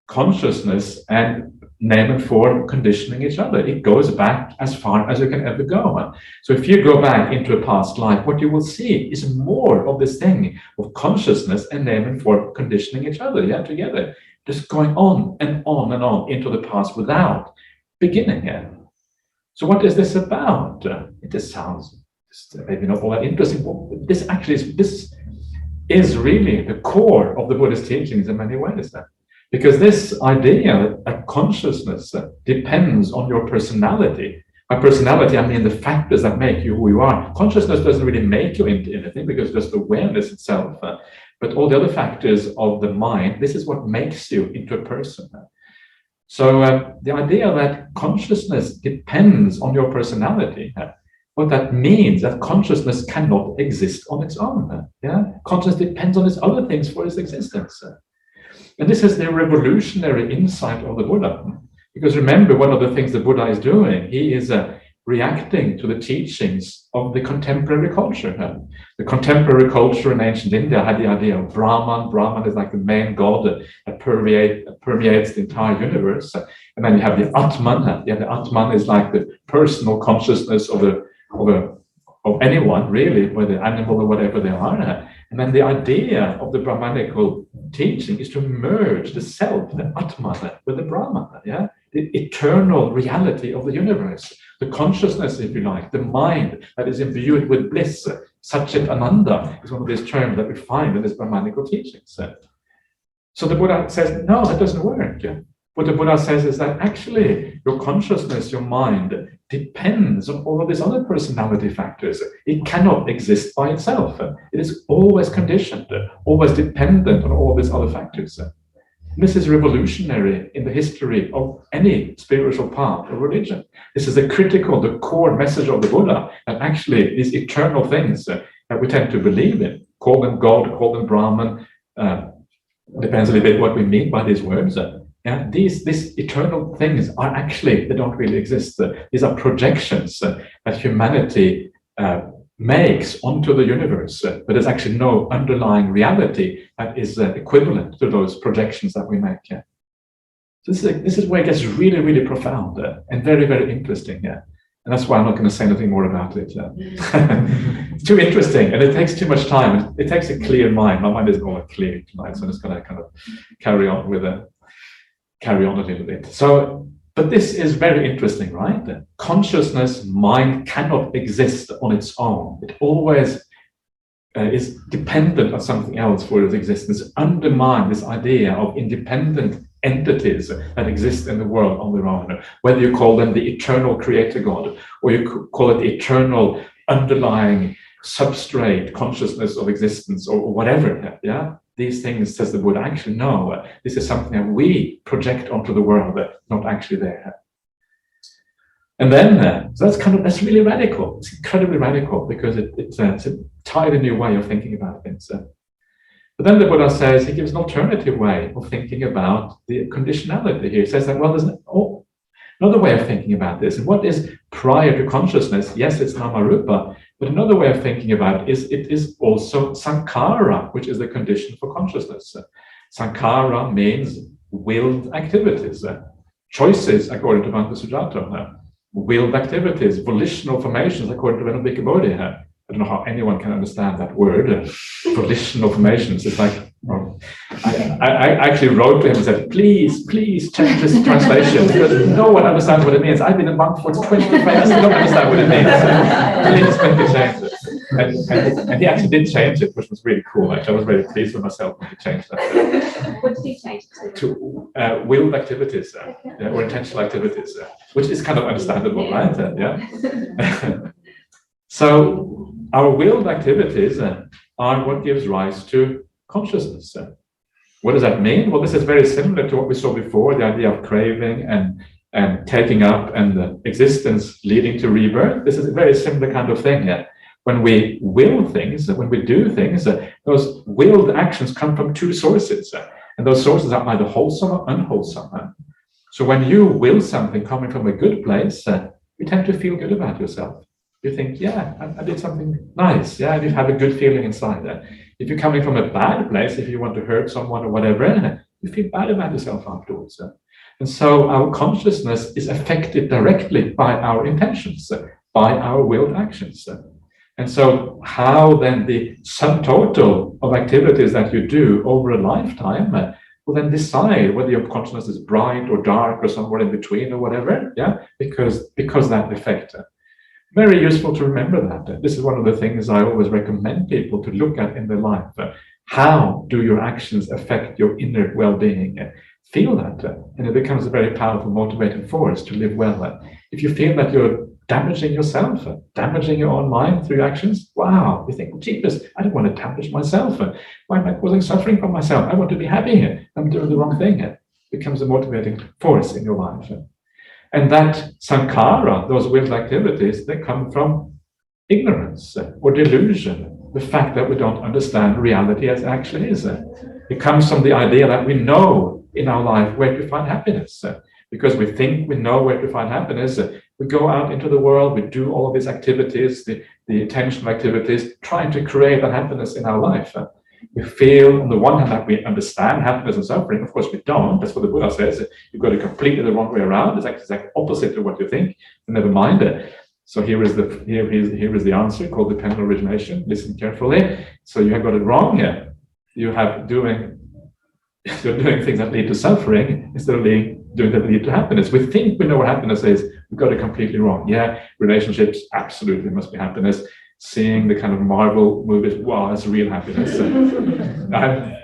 consciousness and name and form conditioning each other. It goes back as far as you can ever go. So if you go back into a past life, what you will see is more of this thing of consciousness and name and form conditioning each other, together, just going on and on and on into the past without beginning. So what is this about? It just sounds maybe not all that interesting, but this is really the core of the Buddhist teachings in many ways. Because this idea that consciousness depends on your personality. By personality, I mean the factors that make you who you are. Consciousness doesn't really make you into anything because just awareness itself. But all the other factors of the mind, this is what makes you into a person. So the idea that consciousness depends on your personality, what that means that consciousness cannot exist on its own. Consciousness depends on its other things for its existence. And this is the revolutionary insight of the Buddha. Because remember, one of the things the Buddha is doing, he is reacting to the teachings of the contemporary culture. The contemporary culture in ancient India had the idea of Brahman. Brahman is like the main god that permeates the entire universe. And then you have the Atman. The Atman is like the personal consciousness of anyone, really, whether animal or whatever they are. And then the idea of the Brahmanical teaching is to merge the self, the Atman, with the Brahman, the eternal reality of the universe, the consciousness, if you like, the mind that is imbued with bliss. Satchit Ananda is one of these terms that we find in this Brahmanical teaching. So the Buddha says, no, that doesn't work. What the Buddha says is that actually your consciousness, your mind, depends on all of these other personality factors. It cannot exist by itself. It is always conditioned, always dependent on all of these other factors. This is revolutionary in the history of any spiritual path or religion. This is the core message of the Buddha, that actually these eternal things that we tend to believe in, call them God, call them Brahman, depends a little bit what we mean by these words. These eternal things are actually, they don't really exist. These are projections that humanity makes onto the universe, but there's actually no underlying reality that is equivalent to those projections that we make. So this is where it gets really, really profound and very, very interesting. And that's why I'm not going to say anything more about it. It's too interesting, and it takes too much time. It takes a clear mind. My mind isn't all clear tonight, so I'm just going to kind of carry on a little bit. So, but this is very interesting, right? Consciousness, mind cannot exist on its own. It always is dependent on something else for its existence. Undermine this idea of independent entities that exist in the world on their own, whether you call them the eternal creator God, or you call it the eternal underlying substrate consciousness of existence, or whatever. These things, says the Buddha, actually no, this is something that we project onto the world, not actually there. And then, so that's really radical. It's incredibly radical because it's a entirely new way of thinking about things. But then the Buddha says, he gives an alternative way of thinking about the conditionality here. He says that, well, there's another way of thinking about this. And what is prior to consciousness? Yes, it's Namarupa, but another way of thinking about it is also Sankara, which is the condition for consciousness. Sankara means willed activities, choices, according to Bhante Sujato, willed activities, volitional formations, according to Venerable Bodhi. I don't know how anyone can understand that word, volitional formations. It's like, I actually wrote to him and said, please change this translation, because no one understands what it means. I've been a monk for 25 years, I don't understand what it means. Please make me change it. And he actually did change it, which was really cool. Actually, I was very pleased with myself when he changed that. What did he change it to? To willed activities, or intentional activities, which is kind of understandable, right? Yeah. So our willed activities are what gives rise to consciousness. What does that mean? Well, this is very similar to what we saw before, the idea of craving and taking up and the existence leading to rebirth. This is a very similar kind of thing. When we will things, when we do things, those willed actions come from two sources. And those sources are either wholesome or unwholesome. So when you will something coming from a good place, you tend to feel good about yourself. You think, yeah, I did something nice. Yeah, you have a good feeling inside. If you're coming from a bad place, if you want to hurt someone or whatever, you feel bad about yourself afterwards. And so our consciousness is affected directly by our intentions, by our willed actions. And so how then the sum total of activities that you do over a lifetime will then decide whether your consciousness is bright or dark or somewhere in between or whatever, yeah, because that effect. Very useful to remember that. This is one of the things I always recommend people to look at in their life. How do your actions affect your inner well-being? Feel that, and it becomes a very powerful motivating force to live well. If you feel that you're damaging yourself, damaging your own mind through your actions, wow, you think, well, jeepers, I don't want to damage myself. Why am I causing suffering from myself? I want to be happy. I'm doing the wrong thing. It becomes a motivating force in your life. And that Sankara, those willed activities, they come from ignorance or delusion, the fact that we don't understand reality as it actually is. It comes from the idea that we know in our life where to find happiness. Because we think we know where to find happiness, we go out into the world, we do all of these activities, the intentional activities, trying to create that happiness in our life. We feel, on the one hand, that we understand happiness and suffering. Of course, we don't. That's what the Buddha says. You've got it completely the wrong way around. It's actually exactly opposite to what you think. And never mind it. So here is the answer called dependent origination. Listen carefully. So you have got it wrong here. You're doing things that lead to suffering instead of doing that lead to happiness. We think we know what happiness is. We've got it completely wrong. Yeah, relationships absolutely must be happiness. Seeing the kind of Marvel movies, wow, that's real happiness.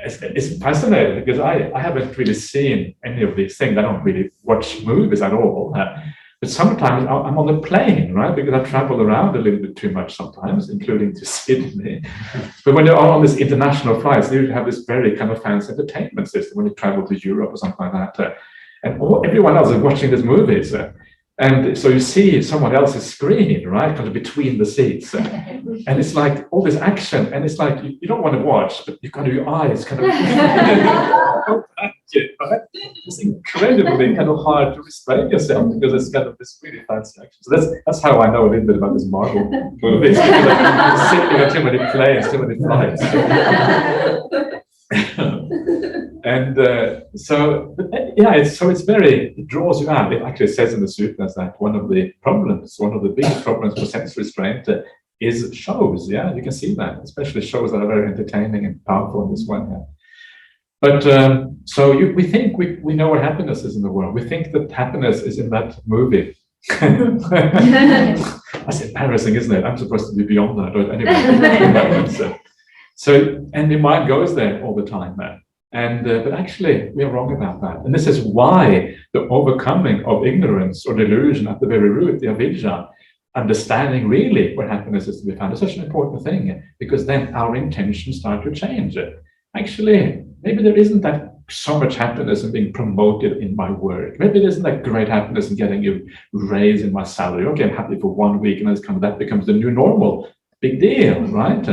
It's fascinating because I haven't really seen any of these things. I don't really watch movies at all. But sometimes I'm on a plane, right? Because I travel around a little bit too much sometimes, including to Sydney. But when you're on this international flights, you have this very kind of fancy entertainment system when you travel to Europe or something like that. And everyone else is watching these movies. And so you see someone else's screen, right, kind of between the seats. And it's like all this action, and it's like you don't want to watch, but you've got your eyes kind of it's incredibly kind of hard to restrain yourself because it's kind of this really fancy action. So that's how I know a little bit about this Marvel movies. I'm sitting on too many planes, too many flights. And so it draws you out. It actually says in the sutras that one of the biggest problems for sense restraint is shows. Yeah, you can see that, especially shows that are very entertaining and powerful in this one. Yeah. But we think we know what happiness is in the world. We think that happiness is in that movie. That's embarrassing, isn't it? I'm supposed to be beyond that. But anyway, and your mind goes there all the time, man. But actually, we are wrong about that. And this is why the overcoming of ignorance or delusion at the very root, the avidya, understanding really where happiness is to be found, is such an important thing, because then our intentions start to change. actually, maybe there isn't that so much happiness in being promoted in my work. Maybe there isn't that great happiness in getting a raise in my salary. Okay, I'm happy for 1 week, and then that becomes the new normal. Big deal, right?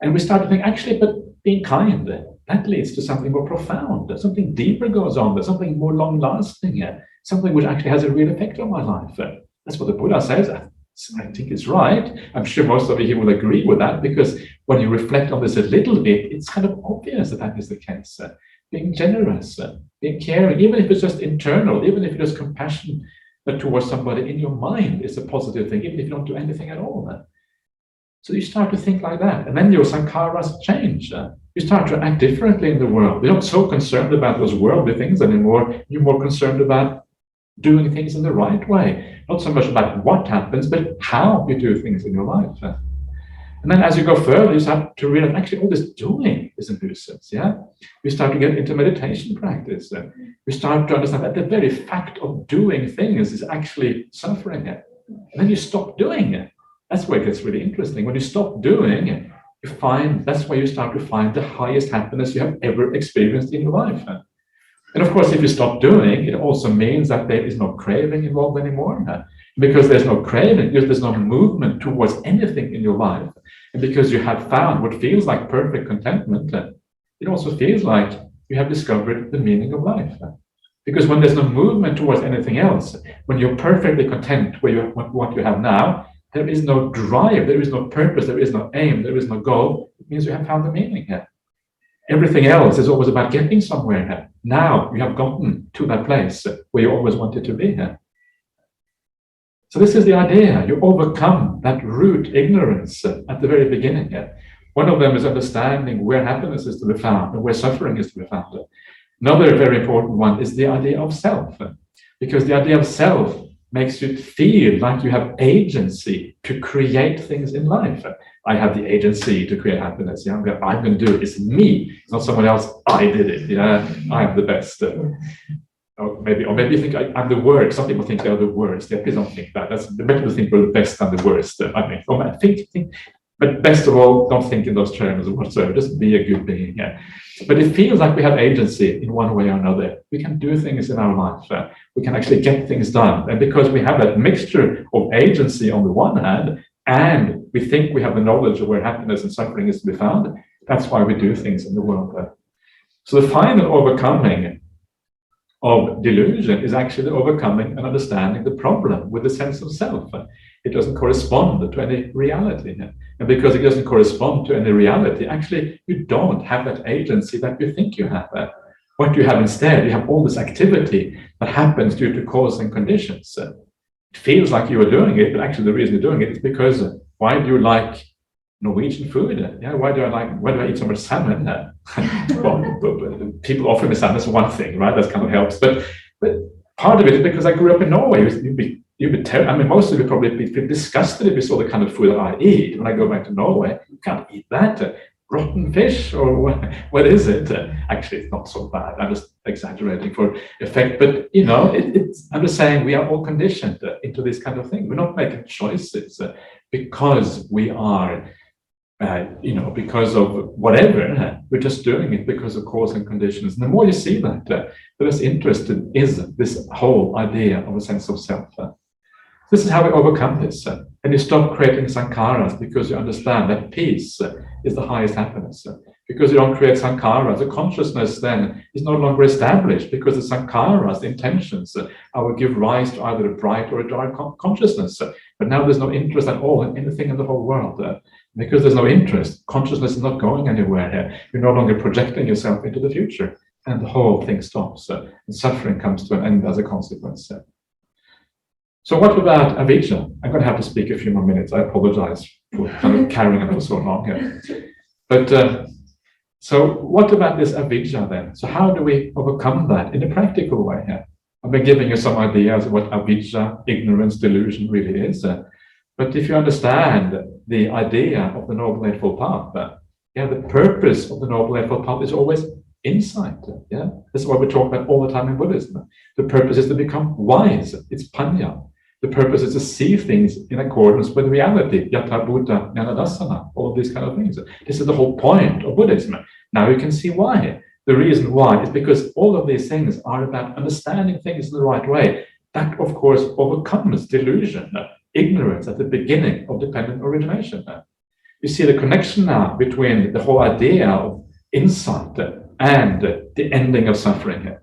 And we start to think, actually, but being kind, that leads to something more profound. Something deeper goes on. There's something more long-lasting, something which actually has a real effect on my life. That's what the Buddha says. I think it's right. I'm sure most of you here will agree with that, because when you reflect on this a little bit, it's kind of obvious that that is the case. Being generous, being caring, even if it's just internal, even if it's compassion towards somebody in your mind is a positive thing, even if you don't do anything at all. So you start to think like that, and then your sankharas change. You start to act differently in the world. You're not so concerned about those worldly things anymore. You're more concerned about doing things in the right way. Not so much about what happens, but how you do things in your life. And then as you go further, you start to realize actually all this doing is a nuisance. You start to get into meditation practice. You start to understand that the very fact of doing things is actually suffering. And then you stop doing it. That's where it gets really interesting. When you stop doing, you find that's where you start to find the highest happiness you have ever experienced in your life. And of course, if you stop doing, it also means that there is no craving involved anymore. Because there's no craving, because there's no movement towards anything in your life. And because you have found what feels like perfect contentment, it also feels like you have discovered the meaning of life. Because when there's no movement towards anything else, when you're perfectly content with what you have now, there is no drive, there is no purpose, there is no aim, there is no goal. It means you have found the meaning here. Everything else is always about getting somewhere here. Now you have gotten to that place where you always wanted to be here. So this is the idea. You overcome that root ignorance at the very beginning here. One of them is understanding where happiness is to be found and where suffering is to be found. Another very important one is the idea of self. Because the idea of self makes you feel like you have agency to create things in life. I have the agency to create happiness. I'm going to do it. It's me. It's not someone else. I did it. I am the best. Or maybe you think I'm the worst. Some people think they're the worst. Please don't think that. That's the better to think we're the best than the worst. Think. But best of all, don't think in those terms whatsoever. Just be a good being. But it feels like we have agency in one way or another. We can do things in our life. We can actually get things done. And because we have that mixture of agency on the one hand, and we think we have the knowledge of where happiness and suffering is to be found, that's why we do things in the world. So the final overcoming of delusion is actually overcoming and understanding the problem with the sense of self. It doesn't correspond to any reality. And because it doesn't correspond to any reality, actually, you don't have that agency that you think you have. What you have instead, you have all this activity that happens due to cause and conditions. It feels like you are doing it, but actually the reason you're doing it is because why do you like Norwegian food? Why do I eat so much salmon? Well, people offer me salmon is one thing, right? That kind of helps. But part of it is because I grew up in Norway. Most of you probably feel disgusted if you saw the kind of food that I eat. When I go back to Norway, you can't eat that. Rotten fish, or what is it? Actually, it's not so bad. I'm just exaggerating for effect. But, I'm just saying we are all conditioned into this kind of thing. We're not making choices because we are, because of whatever. We're just doing it because of cause and conditions. And the more you see that, the less interested is this whole idea of a sense of self. This is how we overcome this. And you stop creating sankharas because you understand that peace is the highest happiness. Because you don't create sankharas, the consciousness then is no longer established because the sankharas, the intentions, will give rise to either a bright or a dark consciousness. But now there's no interest at all in anything in the whole world. Because there's no interest, consciousness is not going anywhere here. You're no longer projecting yourself into the future. And the whole thing stops. And suffering comes to an end as a consequence. So what about avijja? I'm going to have to speak a few more minutes. I apologize for kind of carrying on for so long here. But so what about this avijja then? So how do we overcome that in a practical way here? I've been giving you some ideas of what avijja, ignorance, delusion really is. But if you understand the idea of the Noble Eightfold Path, the purpose of the Noble Eightfold Path is always insight. That's what we talk about all the time in Buddhism. The purpose is to become wise. It's panya. The purpose is to see things in accordance with reality. Yatha Bhuta Jnana Dassana, all of these kind of things. This is the whole point of Buddhism. Now you can see why. The reason why is because all of these things are about understanding things in the right way. That, of course, overcomes delusion, ignorance at the beginning of dependent origination. You see the connection now between the whole idea of insight and the ending of suffering.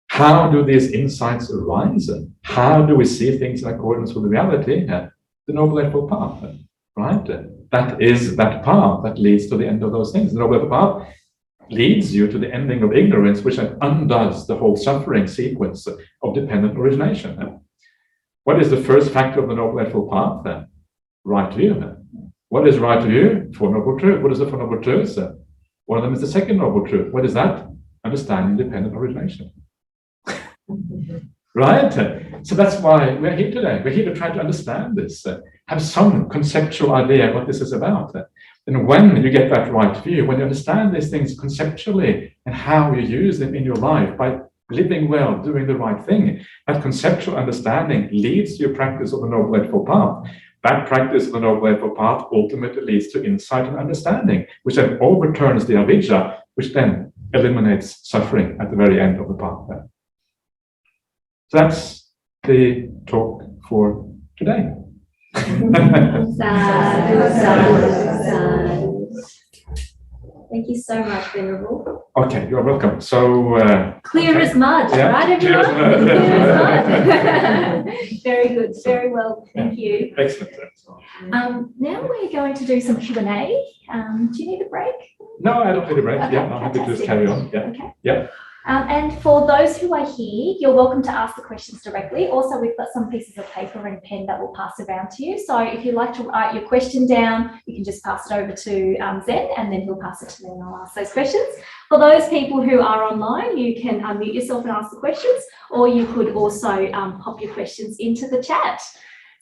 How do these insights arise? How do we see things in accordance with reality? The Noble Eightfold Path, right? That is that path that leads to the end of those things. The Noble Eightfold Path leads you to the ending of ignorance, which then undoes the whole suffering sequence of dependent origination. What is the first factor of the Noble Eightfold Path then? Right view. What is right view? Four Noble Truths. What is the Four Noble Truths? One of them is the second Noble Truth. What is that? Understanding dependent origination. Right? So that's why we're here today. We're here to try to understand this, have some conceptual idea what this is about. And when you get that right view, when you understand these things conceptually and how you use them in your life by living well, doing the right thing, that conceptual understanding leads to your practice of the Noble Eightfold Path. That practice of the Noble Eightfold Path ultimately leads to insight and understanding, which then overturns the avijja, which then eliminates suffering at the very end of the path. So that's the talk for today. Sadhu, sadhu, sadhu. Thank you so much, Venerable. Okay, you're welcome. So clear as mud, yeah, right, everyone? Clear as mud. Very good, very well. Thank you. Excellent. Now we're going to do some Q&A. Do you need a break? No, I don't need a break. Okay, Yeah, I'm happy to just carry on. Yeah. Okay. Yeah. And for those who are here, you're welcome to ask the questions directly. Also, we've got some pieces of paper and pen that we'll pass around to you. So if you'd like to write your question down, you can just pass it over to Zen, and then he'll pass it to me and I'll ask those questions. For those people who are online, you can unmute yourself and ask the questions, or you could also pop your questions into the chat.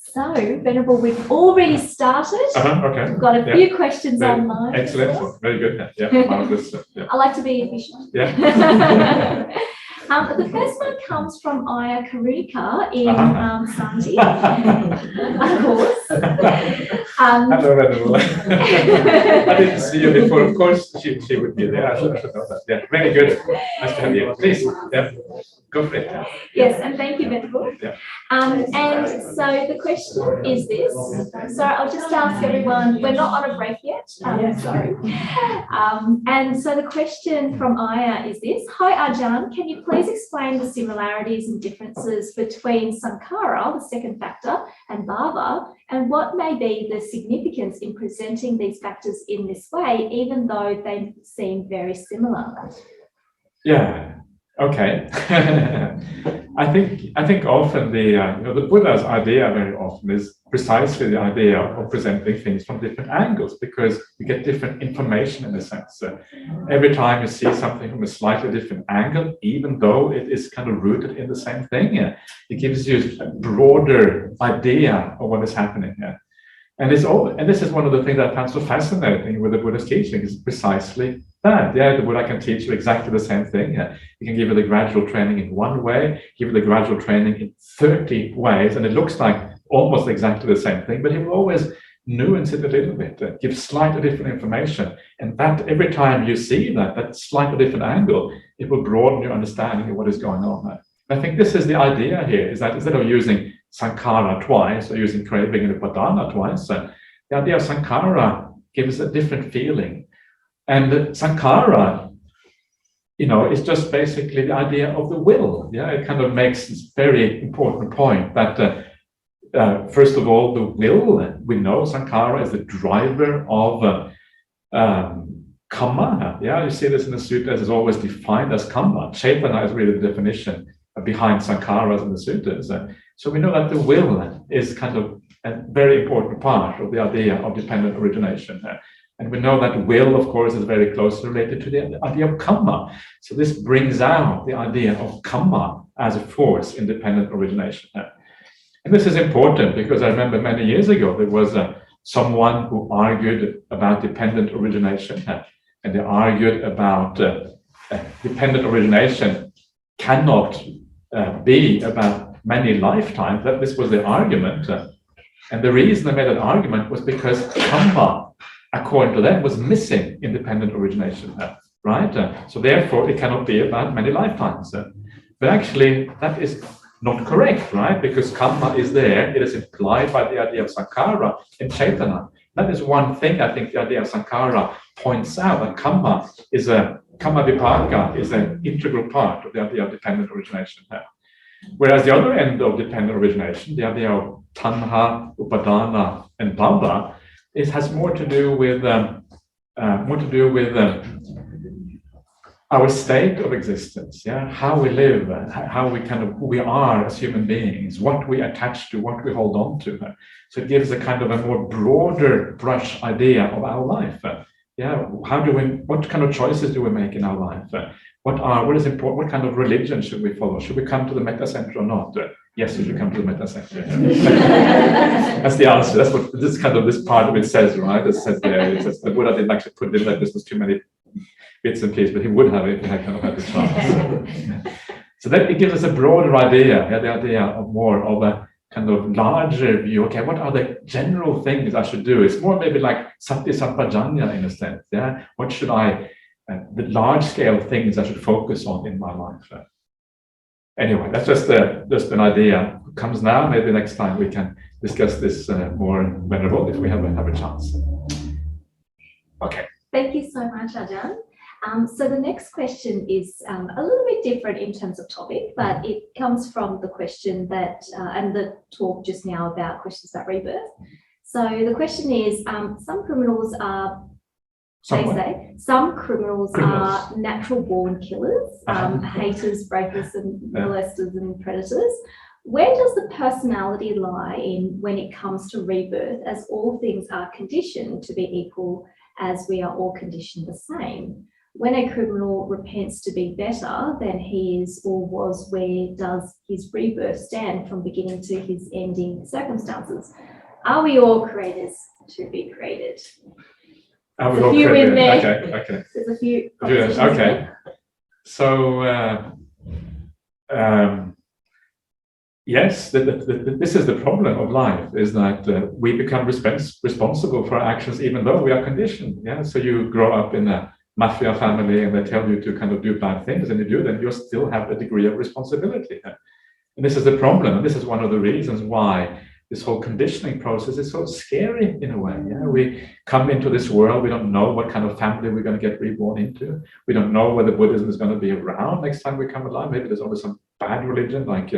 So, Venerable, we've already started. Okay. We've got a few questions online. Excellent. Very good. Yeah, marvelous. Yeah. I like to be efficient. Yeah. The first one comes from Aya Karika in Sanji, of course. Hello, Venerable. I didn't see you before. Of course, she would be there. I should know that. Yeah, very good. Nice to have you. Please, yeah, go for it. Yes, and thank you, Venerable. Yeah. And so the question is this. So I'll just ask everyone, we're not on a break yet. Sorry. And so the question from Aya is this. Hi, Ajahn, can you please explain the similarities and differences between Sankara, the second factor, and Bhava, and what may be the significance in presenting these factors in this way, even though they seem very similar? Yeah. Okay. I think often the Buddha's idea very often is precisely the idea of presenting things from different angles, because you get different information in a sense. Every time you see something from a slightly different angle, even though it is kind of rooted in the same thing, it gives you a broader idea of what is happening here. And this is one of the things that I find so fascinating with the Buddha's teaching, is precisely that. Yeah, the Buddha can teach you exactly the same thing. He can give you the gradual training in one way, give you the gradual training in 30 ways, and it looks like almost exactly the same thing, but he will always nuance it a little bit, give slightly different information. And that every time you see that slightly different angle, it will broaden your understanding of what is going on. I think this is the idea here, is that instead of using Sankara twice or using Craving and Upadana twice, the idea of Sankara gives a different feeling. And Sankara, is just basically the idea of the will. Yeah, it kind of makes this very important point that first of all, the will, we know Sankara is the driver of Kamma. Yeah, you see this in the sutras, is always defined as Kamma. Chaitanya is really the definition behind Sankaras in the sutras. So we know that the will is kind of a very important part of the idea of dependent origination. And we know that will, of course, is very closely related to the idea of Kamma. So this brings out the idea of Kamma as a force in dependent origination. And this is important because I remember many years ago, there was someone who argued about dependent origination. And they argued about dependent origination cannot be about many lifetimes. That this was the argument. And the reason I made that argument was because Kamma according to them, was missing independent origination, right? So therefore, it cannot be about many lifetimes. But actually, that is not correct, right? Because Kamma is there. It is implied by the idea of Sankara in Chaitanya. That is one thing I think the idea of Sankara points out, that Kamma Vipaka is an integral part of the idea of dependent origination. Whereas the other end of dependent origination, the idea of Tanha, Upadana, and Bhava, has more to do with our state of existence, how we live, how we who we are as human beings, what we attach to, what we hold on to. So it gives a kind of a more broader brush idea of our life. What kind of choices do we make in our life? What is important? What kind of religion should we follow? Should we come to the metta center or not? Yes, you should come to the metta center. That's the answer. That's what this part of it says, right? It says there. It says the Buddha didn't actually put it like this was too many bits and pieces, but he would have it if he had had the chance. So that it gives us a broader idea, the idea of more of a kind of larger view. Okay, what are the general things I should do? It's more maybe like sati sampajanya in a sense. What should the large scale things I should focus on in my life? Anyway, that's just an idea. It comes now. Maybe next time we can discuss this more venerable if we have a chance. Okay. Thank you so much, Ajahn. So the next question is a little bit different in terms of topic, but it comes from the question that, and the talk just now about questions about rebirth. So the question is, some criminals are, some criminals are natural born killers, haters, breakers, and molesters and predators. Where does the personality lie in when it comes to rebirth, as all things are conditioned to be equal, as we are all conditioned the same? When a criminal repents to be better than he is or was, where does his rebirth stand from beginning to his ending circumstances? Are we all creators to be created? Are we all created? Okay. There's a few. Okay. So, yes, this is the problem of life, is that we become responsible for our actions even though we are conditioned. So you grow up in a mafia family and they tell you to kind of do bad things, and you do, then you still have a degree of responsibility. And this is the problem, and this is one of the reasons why this whole conditioning process is so scary in a way. We come into this world, we don't know what kind of family we're going to get reborn into. We don't know whether Buddhism is going to be around next time we come alive. Maybe there's always some bad religion, like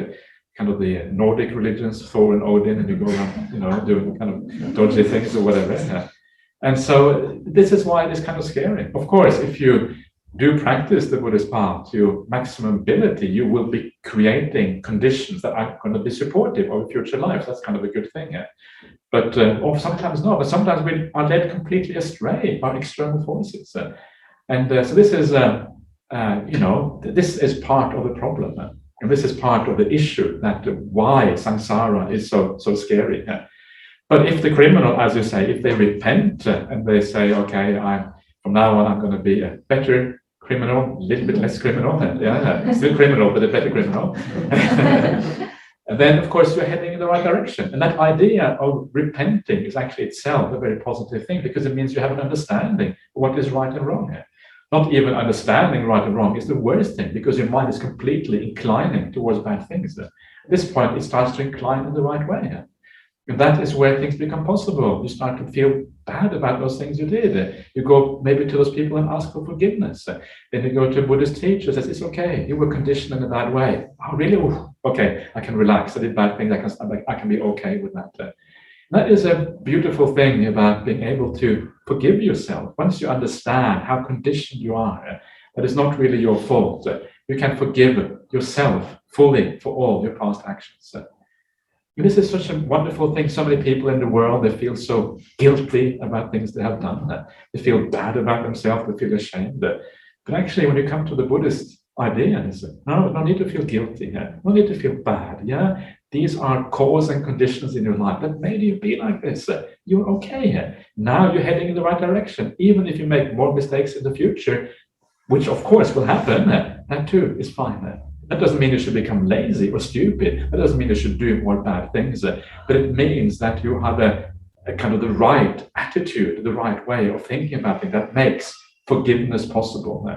kind of the Nordic religions, Thor and Odin, and you go around, doing kind of dodgy things or whatever. And so this is why it is kind of scary. Of course, if you do practice the Buddhist path to your maximum ability, you will be creating conditions that are going to be supportive of future life. That's kind of a good thing. But or sometimes not. But sometimes we are led completely astray by external forces. And so this is, this is part of the problem. And this is part of the issue, that why samsara is so scary. But if the criminal, as you say, if they repent and they say, okay, from now on I'm going to be a better criminal, a little bit less criminal, still criminal, but a better criminal. And then, of course, you're heading in the right direction. And that idea of repenting is actually itself a very positive thing, because it means you have an understanding of what is right and wrong here. Not even understanding right and wrong is the worst thing, because your mind is completely inclining towards bad things. At this point, it starts to incline in the right way. And that is where things become possible. You start to feel bad about those things you did. You go maybe to those people and ask for forgiveness. Then you go to a Buddhist teacher and says, it's okay, you were conditioned in a bad way. Oh, really? Okay, I can relax. I did bad things. I can be okay with that. That is a beautiful thing about being able to forgive yourself. Once you understand how conditioned you are, that is not really your fault. You can forgive yourself fully for all your past actions. This is such a wonderful thing. So many people in the world, they feel so guilty about things they have done. They feel bad about themselves. They feel ashamed. But actually, when you come to the Buddhist idea, no need to feel guilty. No need to feel bad. These are cause and conditions in your life that made you be like this. You're okay. Now you're heading in the right direction. Even if you make more mistakes in the future, which of course will happen, that too is fine. That doesn't mean you should become lazy or stupid. That doesn't mean you should do more bad things. But it means that you have a a kind of the right attitude, the right way of thinking about it that makes forgiveness possible.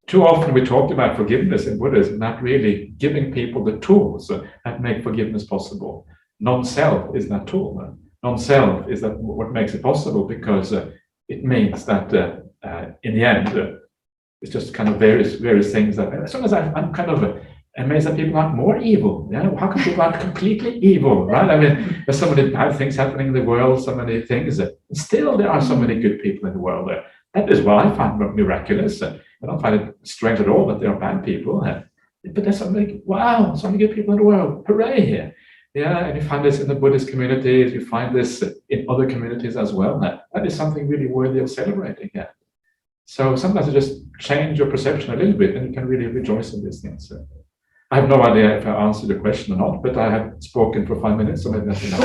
Too often we talk about forgiveness in Buddhism, not really giving people the tools that make forgiveness possible. Non-self is that tool. Non-self is that what makes it possible, because it means that in the end, it's just kind of various things that, as long as I'm kind of amazed that people aren't more evil. How come people aren't completely evil, right? I mean, there's so many bad things happening in the world, so many things. Still, there are so many good people in the world. That is what I find miraculous. I don't find it strange at all that there are bad people. But there's so many, wow, so many good people in the world. Hooray here. Yeah, and you find this in the Buddhist communities, you find this in other communities as well. That is something really worthy of celebrating. Yeah. So sometimes you just change your perception a little bit and you can really rejoice in these things. I have no idea if I answered the question or not, but I have spoken for 5 minutes, so maybe that's enough.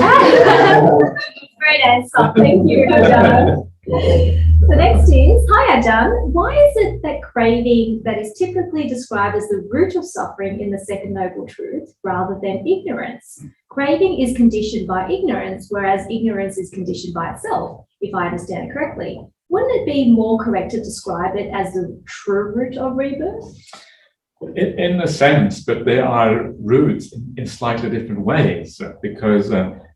Great answer. Thank you, Ajahn. So next is, hi Ajahn, why is it that craving that is typically described as the root of suffering in the second noble truth rather than ignorance? Craving is conditioned by ignorance, whereas ignorance is conditioned by itself, if I understand it correctly. Wouldn't it be more correct to describe it as the true root of rebirth? In a sense, but there are roots in slightly different ways, because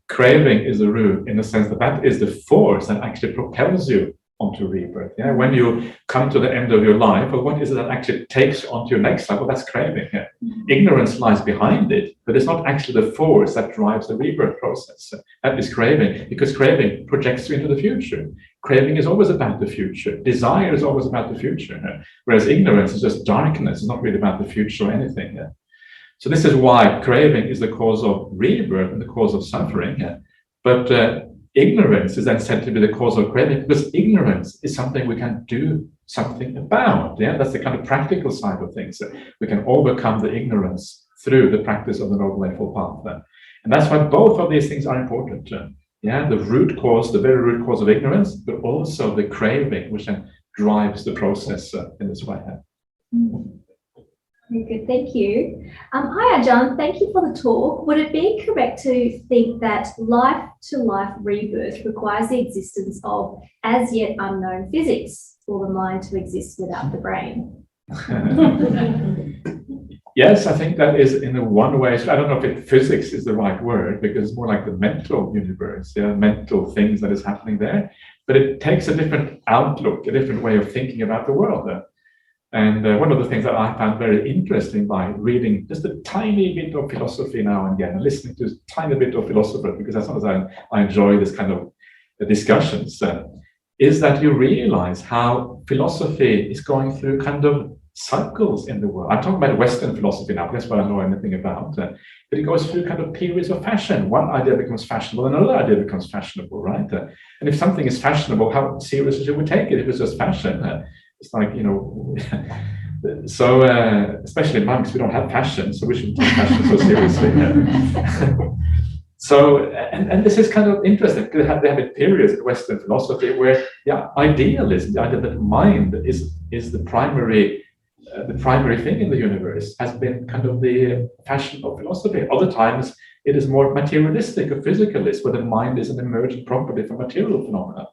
craving is a root in the sense that that is the force that actually propels you onto rebirth. Yeah, when you come to the end of your life, well, what is it that actually takes you onto your next life? Well, that's craving. Yeah. Ignorance lies behind it, but it's not actually the force that drives the rebirth process. That is craving, because craving projects you into the future. Craving is always about the future. Desire is always about the future. Whereas ignorance is just darkness. It's not really about the future or anything. So this is why craving is the cause of rebirth and the cause of suffering. But ignorance is then said to be the cause of craving, because ignorance is something we can do something about. Yeah, that's the kind of practical side of things. We can overcome the ignorance through the practice of the Noble Eightfold Path. And that's why both of these things are important. Yeah, the root cause, the very root cause of ignorance, but also the craving, which then drives the process in this way. Very good, thank you. Hi Ajahn, thank you for the talk. Would it be correct to think that life-to-life rebirth requires the existence of as yet unknown physics for the mind to exist without the brain? Yes, I think that is in a one way. I don't know if physics is the right word, because it's more like the mental universe, mental things that is happening there. But it takes a different outlook, a different way of thinking about the world. And one of the things that I found very interesting by reading just a tiny bit of philosophy now and again, and listening to a tiny bit of philosophers, because as long as I enjoy this kind of discussions, is that you realize how philosophy is going through kind of cycles in the world. I'm talking about Western philosophy now, that's what I know anything about. But it goes through kind of periods of fashion. One idea becomes fashionable, another idea becomes fashionable, right? And if something is fashionable, how seriously should we take it if it's just fashion? It's like, so especially monks, we don't have fashion, so we shouldn't take fashion so seriously. So, and this is kind of interesting, because they have periods in Western philosophy where, idealism, the idea that mind is the primary thing in the universe, has been kind of the fashion of philosophy. Other times, it is more materialistic or physicalist, where the mind is an emergent property from material phenomena.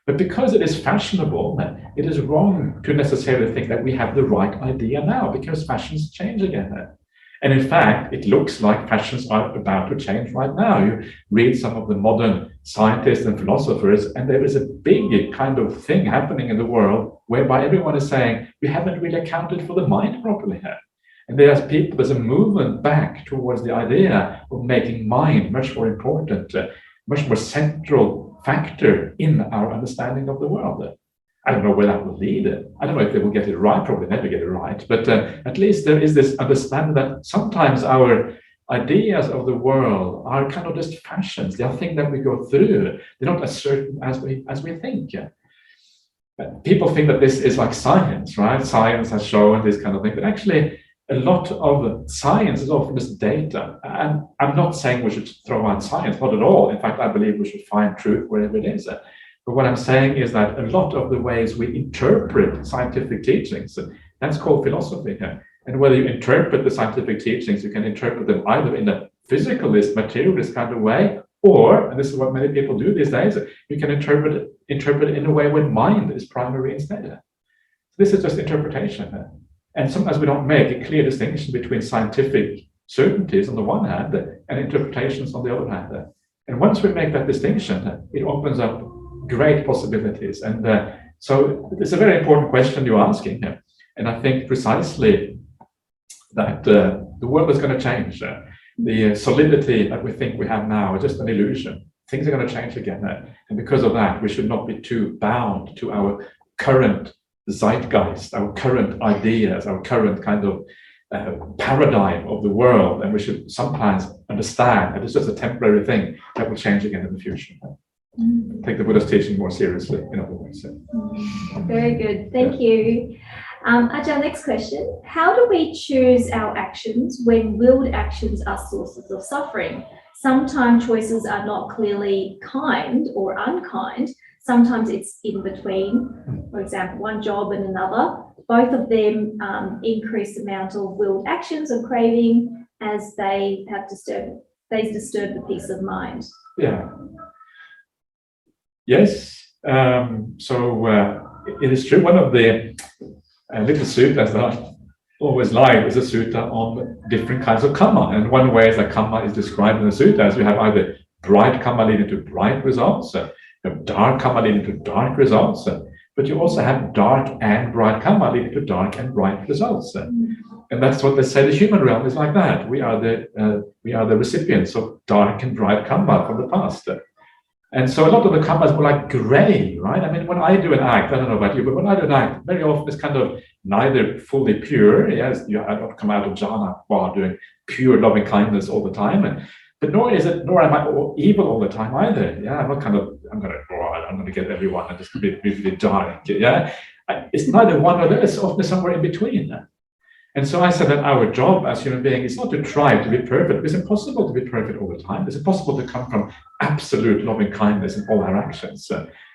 But because it is fashionable, it is wrong to necessarily think that we have the right idea now, because fashions change again. And in fact, it looks like fashions are about to change right now. You read some of the modern scientists and philosophers, and there is a big kind of thing happening in the world whereby everyone is saying, we haven't really accounted for the mind properly here. And there's a movement back towards the idea of making mind much more important, much more central factor in our understanding of the world. I don't know where that will lead. I don't know if they will get it right, probably never get it right, but at least there is this understanding that sometimes our ideas of the world are kind of just fashions. They are things that we go through. They're not as certain as we think. People think that this is like science, right? Science has shown this kind of thing, but actually a lot of science is often just data. And I'm not saying we should throw out science, not at all. In fact, I believe we should find truth wherever it is. But what I'm saying is that a lot of the ways we interpret scientific teachings, that's called philosophy. And whether you interpret the scientific teachings, you can interpret them either in a physicalist, materialist kind of way, Or, and this is what many people do these days, you can interpret it in a way when mind is primary instead. This is just interpretation. And sometimes we don't make a clear distinction between scientific certainties on the one hand and interpretations on the other hand. And once we make that distinction, it opens up great possibilities. And so it's a very important question you're asking here. And I think precisely that the world is going to change. The solidity that we think we have now is just an illusion. Things are going to change again. And because of that, we should not be too bound to our current zeitgeist, our current ideas, our current kind of paradigm of the world. And we should sometimes understand that it's just a temporary thing that will change again in the future. Take the Buddha's teaching more seriously, in other words. Very good. Thank you. Ajahn, next question. How do we choose our actions when willed actions are sources of suffering? Sometimes choices are not clearly kind or unkind. Sometimes it's in between. For example, one job and another. Both of them increase the amount of willed actions or craving as they disturb the peace of mind. Yeah. Yes. So it is true. One of the little suttas that I always like is a sutta on different kinds of Kamma. And one way that Kamma is described in the sutta as you have either bright Kamma leading to bright results, you have dark Kamma leading to dark results, but you also have dark and bright Kamma leading to dark and bright results. And that's what they say the human realm is like that. We are the recipients of dark and bright Kamma from the past. And so a lot of the Kamma is more like gray, right? I mean, when I do an act, I don't know about you, but when I do an act, very often it's kind of neither fully pure. Yes, I don't come out of jhana while doing pure loving kindness all the time, but nor am I evil all the time either. Yeah, I'm going to get everyone and just be really dark. Yeah, it's neither one or the other. It's often somewhere in between. And so I said that our job as human beings is not to try to be perfect. It's impossible to be perfect all the time. It's impossible to come from absolute loving kindness in all our actions.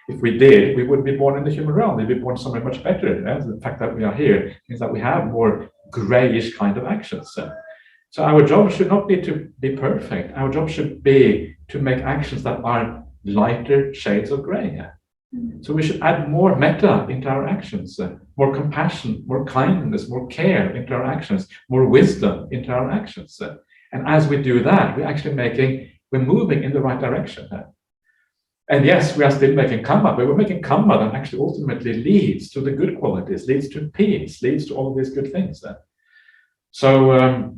If we did, we wouldn't be born in the human realm. We'd be born somewhere much better. Yeah? The fact that we are here means that we have more grayish kind of actions. So our job should not be to be perfect. Our job should be to make actions that are lighter shades of gray. So we should add more metta into our actions, more compassion, more kindness, more care into our actions, more wisdom into our actions. And as we do that, we're moving in the right direction. And yes, we are still making Kamma, but we're making Kamma that actually ultimately leads to the good qualities, leads to peace, leads to all of these good things. So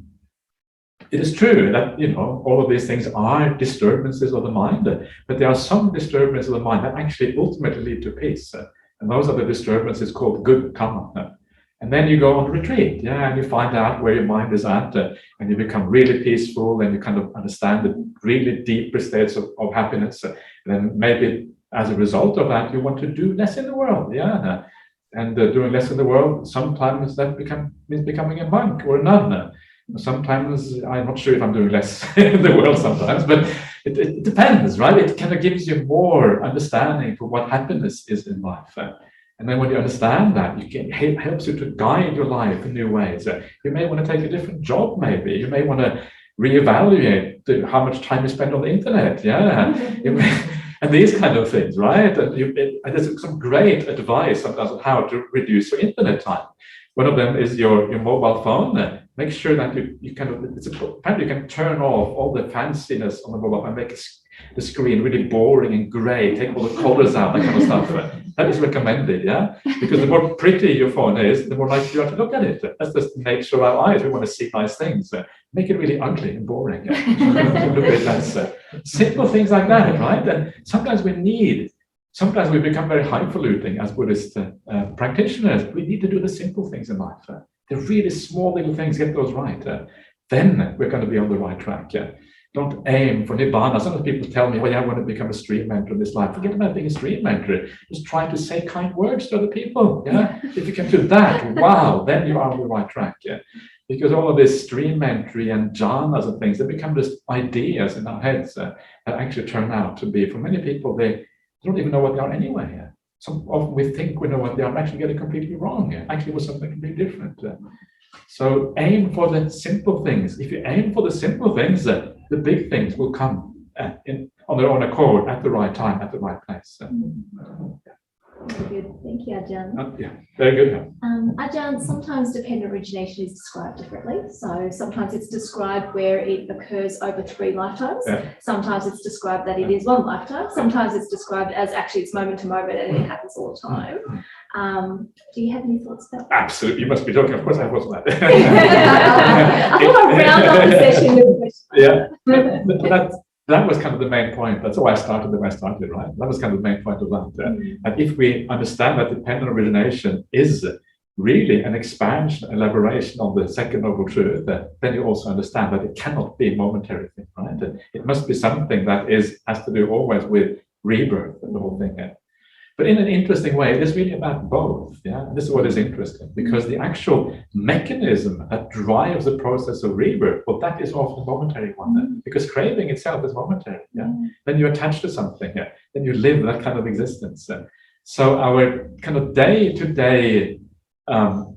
it is true that, all of these things are disturbances of the mind, but there are some disturbances of the mind that actually ultimately lead to peace. And those are the disturbances called good Kamma. And then you go on retreat, and you find out where your mind is at, and you become really peaceful, and you kind of understand the really deeper states of happiness. And then maybe as a result of that, you want to do less in the world, And doing less in the world, sometimes that means becoming a monk or a nun. Sometimes I'm not sure if I'm doing less in the world sometimes, but it depends, right? It kind of gives you more understanding for what happiness is in life. And then when you understand that, it helps you to guide your life in new ways. You may want to take a different job, maybe. You may want to reevaluate how much time you spend on the internet, and these kind of things, right? And there's some great advice sometimes on how to reduce your internet time. One of them is your mobile phone. Make sure that apparently you can turn off all the fanciness on the mobile phone, make the screen really boring and gray, take all the colors out, that kind of stuff. That is recommended, because the more pretty your phone is, the more likely you are to look at it. That's just the nature of our eyes. We want to see nice things. Make it really ugly and boring. Look at it as simple things like that, right? And sometimes we become very highfalutin as Buddhist practitioners. We need to do the simple things in life. The really small little things, get those right. Then we're going to be on the right track. Don't aim for Nibbana. Some of the people tell me, I want to become a stream mentor in this life. Forget about being a stream mentor. Just try to say kind words to other people. If you can do that, wow, then you are on the right track. Because all of this stream mentoring and jhanas and things, they become just ideas in our heads that actually turn out to be, for many people, they don't even know what they are anyway. Some often we think we know what they are, actually getting completely wrong. Actually, it was something completely different. So aim for the simple things. If you aim for the simple things, the big things will come on their own accord at the right time, at the right place. Very good. Thank you, Ajahn. Yeah, very good. Ajahn, sometimes dependent origination is described differently. So sometimes it's described where it occurs over 3 lifetimes. Yeah. Sometimes it's described that it is 1 lifetime. Sometimes it's described as actually it's moment to moment and it happens all the time. Do you have any thoughts about that? Absolutely. You must be joking. Of course I wasn't that. I thought I'd round up the session with a question. Yeah. That was kind of the main point. That's why I started the way I started, right? That was kind of the main point of that. And if we understand that dependent origination is really an expansion, elaboration of the second noble truth, then you also understand that it cannot be a momentary thing, right? It must be something that has to do always with rebirth and the whole thing. But in an interesting way, it is really about both. Yeah, and this is what is interesting, because the actual mechanism that drives the process of rebirth, well, that is often a momentary one. Because craving itself is momentary. Yeah, then you attach to something. Yeah, then you live that kind of existence. So our kind of day-to-day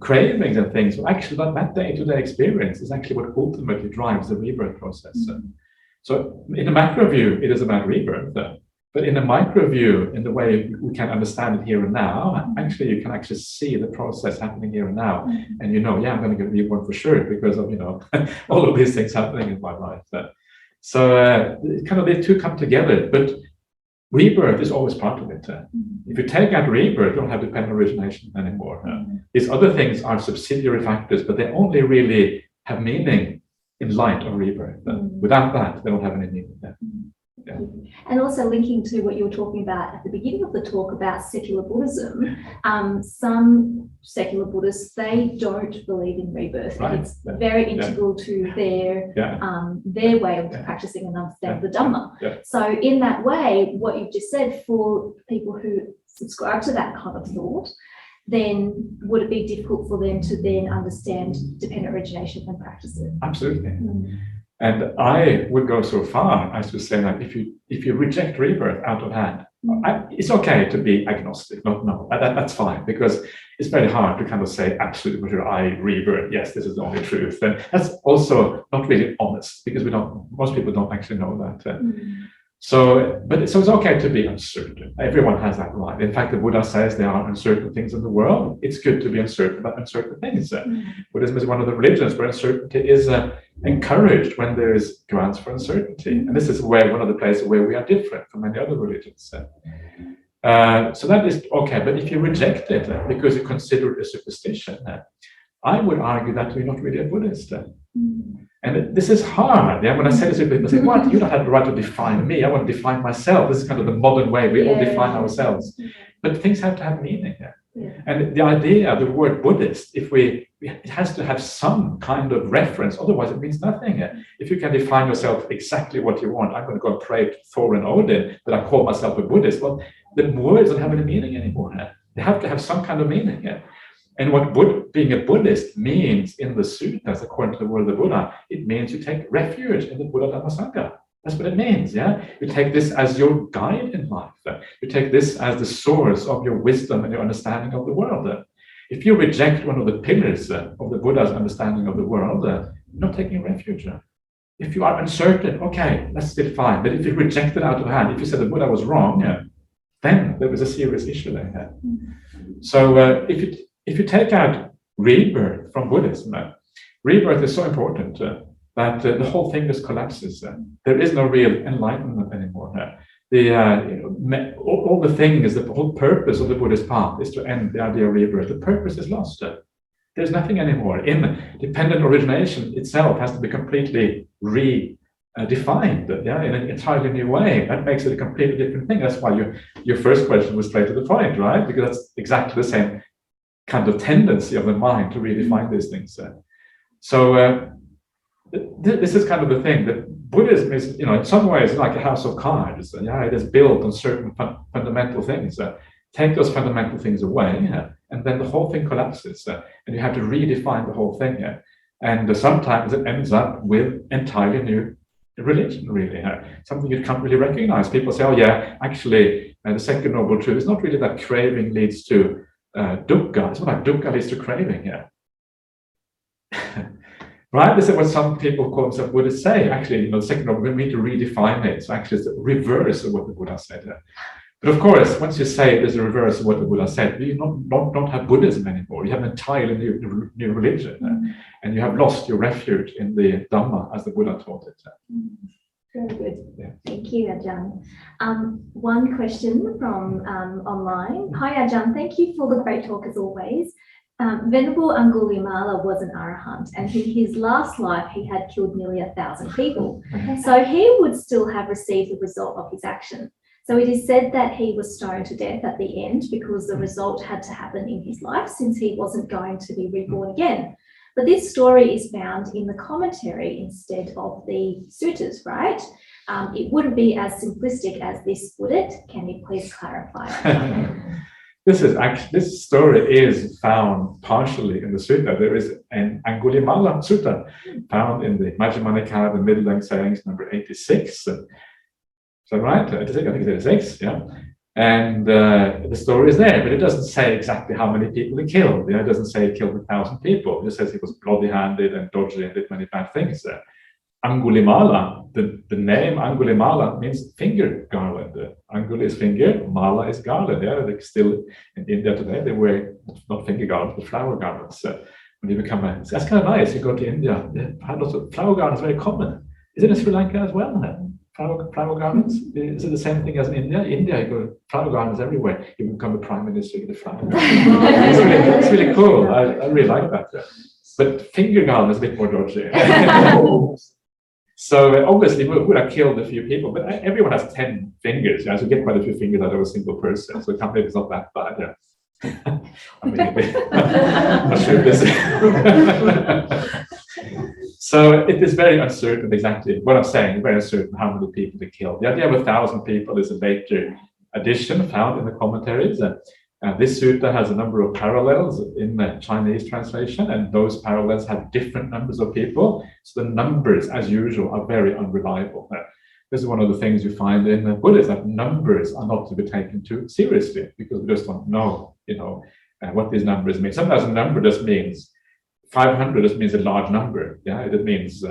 cravings and things, well, actually, that day-to-day experience is actually what ultimately drives the rebirth process. So in a macro view, it is about rebirth. But in a micro view, in the way we can understand it here and now, actually you can actually see the process happening here and now. And I'm going to get reborn for sure because of, all of these things happening in my life. So kind of the two come together, but rebirth is always part of it. If you take out rebirth, you don't have dependent origination anymore. These other things are subsidiary factors, but they only really have meaning in light of rebirth. Without that, they don't have any meaning. Yeah. And also linking to what you were talking about at the beginning of the talk about secular Buddhism, some secular Buddhists, they don't believe in rebirth. Right. It's very integral to their way of practicing and understanding the Dhamma. So in that way, what you've just said, for people who subscribe to that kind of thought, then would it be difficult for them to then understand dependent origination and practice it? Absolutely. And I would go so far as to say that if you reject rebirth out of hand, it's okay to be agnostic. No, that's fine, because it's very hard to kind of say absolutely sure I rebirth. Yes, this is the only truth. And that's also not really honest, because most people don't actually know that. So it's okay to be uncertain. Everyone has that right. In fact, the Buddha says there are uncertain things in the world. It's good to be uncertain about uncertain things. Buddhism is one of the religions where uncertainty is encouraged when there is grounds for uncertainty. And this is one of the places where we are different from many other religions. So that is okay. But if you reject it because you consider it a superstition, I would argue that we're not really a Buddhist. And this is hard. Yeah, when I say this, people say, "What? You don't have the right to define me. I want to define myself." This is kind of the modern way we all define ourselves. But things have to have meaning. And the idea, the word Buddhist, it has to have some kind of reference. Otherwise, it means nothing. If you can define yourself exactly what you want, I'm going to go and pray to Thor and Odin, but I call myself a Buddhist. Well, the words don't have any meaning anymore. They have to have some kind of meaning. And what being a Buddhist means in the suttas, according to the word of the Buddha, it means you take refuge in the Buddha Dhamma Sangha. That's what it means, yeah? You take this as your guide in life. You take this as the source of your wisdom and your understanding of the world. If you reject one of the pillars of the Buddha's understanding of the world, you're not taking refuge. If you are uncertain, okay, that's still fine. But if you reject it out of hand, if you say the Buddha was wrong, then there was a serious issue there. So if you take out rebirth from Buddhism, rebirth is so important that the whole thing just collapses. There is no real enlightenment anymore. All the things, the whole purpose of the Buddhist path is to end the idea of rebirth. The purpose is lost. There's nothing anymore. In dependent origination itself has to be completely redefined, in an entirely new way. That makes it a completely different thing. That's why your first question was straight to the point, right? Because that's exactly the same kind of tendency of the mind to redefine these things. So this is kind of the thing, that Buddhism is, in some ways like a house of cards. It is built on certain fundamental things. Take those fundamental things away, and then the whole thing collapses, and you have to redefine the whole thing. And sometimes it ends up with entirely new religion, really. Something you can't really recognize. People say, oh yeah, actually, the second noble truth is not really that craving leads to dukkha. It's not like dukkha leads to craving. Right? This is what some people call themselves Buddhists say. Actually, the second order, we need to redefine it. So actually, it's the reverse of what the Buddha said. But of course, once you say there's a reverse of what the Buddha said, you don't have Buddhism anymore. You have an entirely new religion, and you have lost your refuge in the Dhamma as the Buddha taught it. Very good. Yeah. Thank you, Ajahn. One question from online. Hi, Ajahn. Thank you for the great talk as always. Venerable Aṅgulimāla was an arahant, and in his last life he had killed nearly 1,000 people. So he would still have received the result of his action. So it is said that he was stoned to death at the end because the result had to happen in his life, since he wasn't going to be reborn again. But this story is found in the commentary instead of the suttas, right? It wouldn't be as simplistic as this, would it? Can you please clarify? This story is found partially in the sutta. There is an Aṅgulimāla sutta found in the Majjhima Nikāya, the Middle Length Sayings, number 86. Is that right? 86, I think it's 86, yeah. And the story is there, but it doesn't say exactly how many people he killed. It doesn't say he killed 1,000 people. It just says he was bloody-handed and dodgy and did many bad things. Aṅgulimāla, the name Aṅgulimāla means finger garland. Angul is finger, Mala is garland. Yeah, they're still in India today. They wear not finger garlands, but flower garlands. When you become that's kind of nice. You go to India, lots of flower garlands very common. Is it in Sri Lanka as well? Flower garlands? Is it the same thing as in India? India, you go flower garlands everywhere. You become the prime minister with the flower garlands. It's really cool. I really like that. Yeah. But finger garland is a bit more dodgy. So obviously we would have killed a few people, but everyone has 10 fingers, so you get quite a few fingers out of a single person. So maybe it's not that bad. Yeah. I mean, not sure this. So it is very uncertain exactly what I'm saying. Very uncertain how many people they killed. The idea of 1,000 people is a later addition found in the commentaries. This sutta has a number of parallels in the Chinese translation, and those parallels have different numbers of people. So the numbers, as usual, are very unreliable. This is one of the things you find in Buddhism, that numbers are not to be taken too seriously because we just don't know, what these numbers mean. Sometimes a number just means 500 just means a large number. Yeah, it means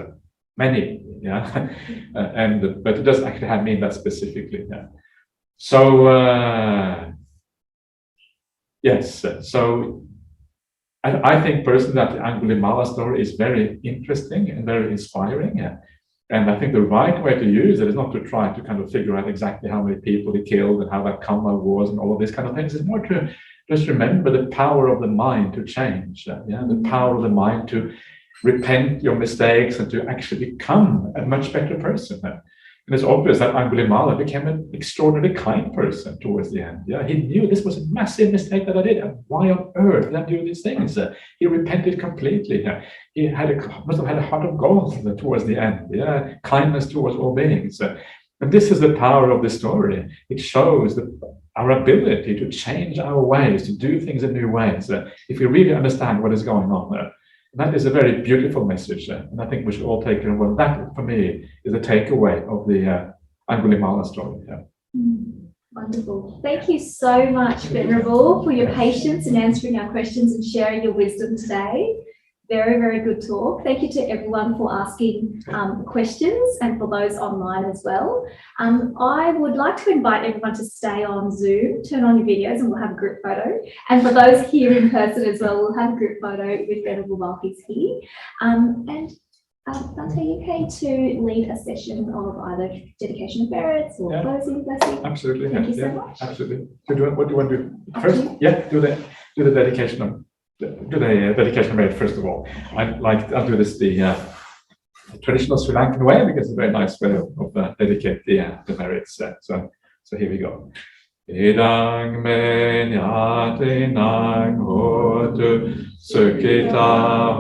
many. Yeah, but it doesn't actually mean that specifically. Yeah. So. Yes, so I think personally that the Aṅgulimāla story is very interesting and very inspiring. And I think the right way to use it is not to try to kind of figure out exactly how many people he killed and how that Kamma was and all of these kind of things. It's more to just remember the power of the mind to change. The power of the mind to repent your mistakes and to actually become a much better person. And it's obvious that Aṅgulimāla became an extraordinarily kind person towards the end. Yeah, he knew this was a massive mistake that I did. And why on earth did I do these things? He repented completely. He must have had a heart of gold towards the end. Yeah, kindness towards all beings. And this is the power of the story. It shows our ability to change our ways, to do things in new ways. If we really understand what is going on there. That is a very beautiful message, and I think we should all take it. Well, that for me is a takeaway of the Aṅgulimāla story. Yeah. Wonderful. Thank you so much, Venerable, for your patience in answering our questions and sharing your wisdom today. Very, very good talk. Thank you to everyone for asking questions and for those online as well. I would like to invite everyone to stay on Zoom, turn on your videos and we'll have a group photo. And for those here in person as well, we'll have a group photo with Venerable while he's here. Dante, you okay to lead a session of either dedication of merits or closing blessing? Absolutely. Thank you so much. Absolutely. What do you want to do first? Yeah, do the dedication of. Do the dedication merit first of all. I'll do this the traditional Sri Lankan way because it's a very nice way of dedicate the merits. So here we go. Idang me nyate nang hotu sukita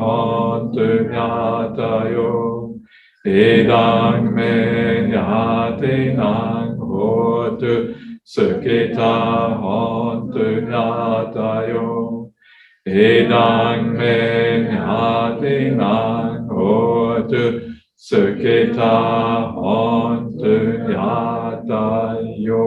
hontu nyatayo. Idang me nyate nang hotu sukita hontu nyatayo. Idang me nyate nang hotu sukita hontu nyatayo.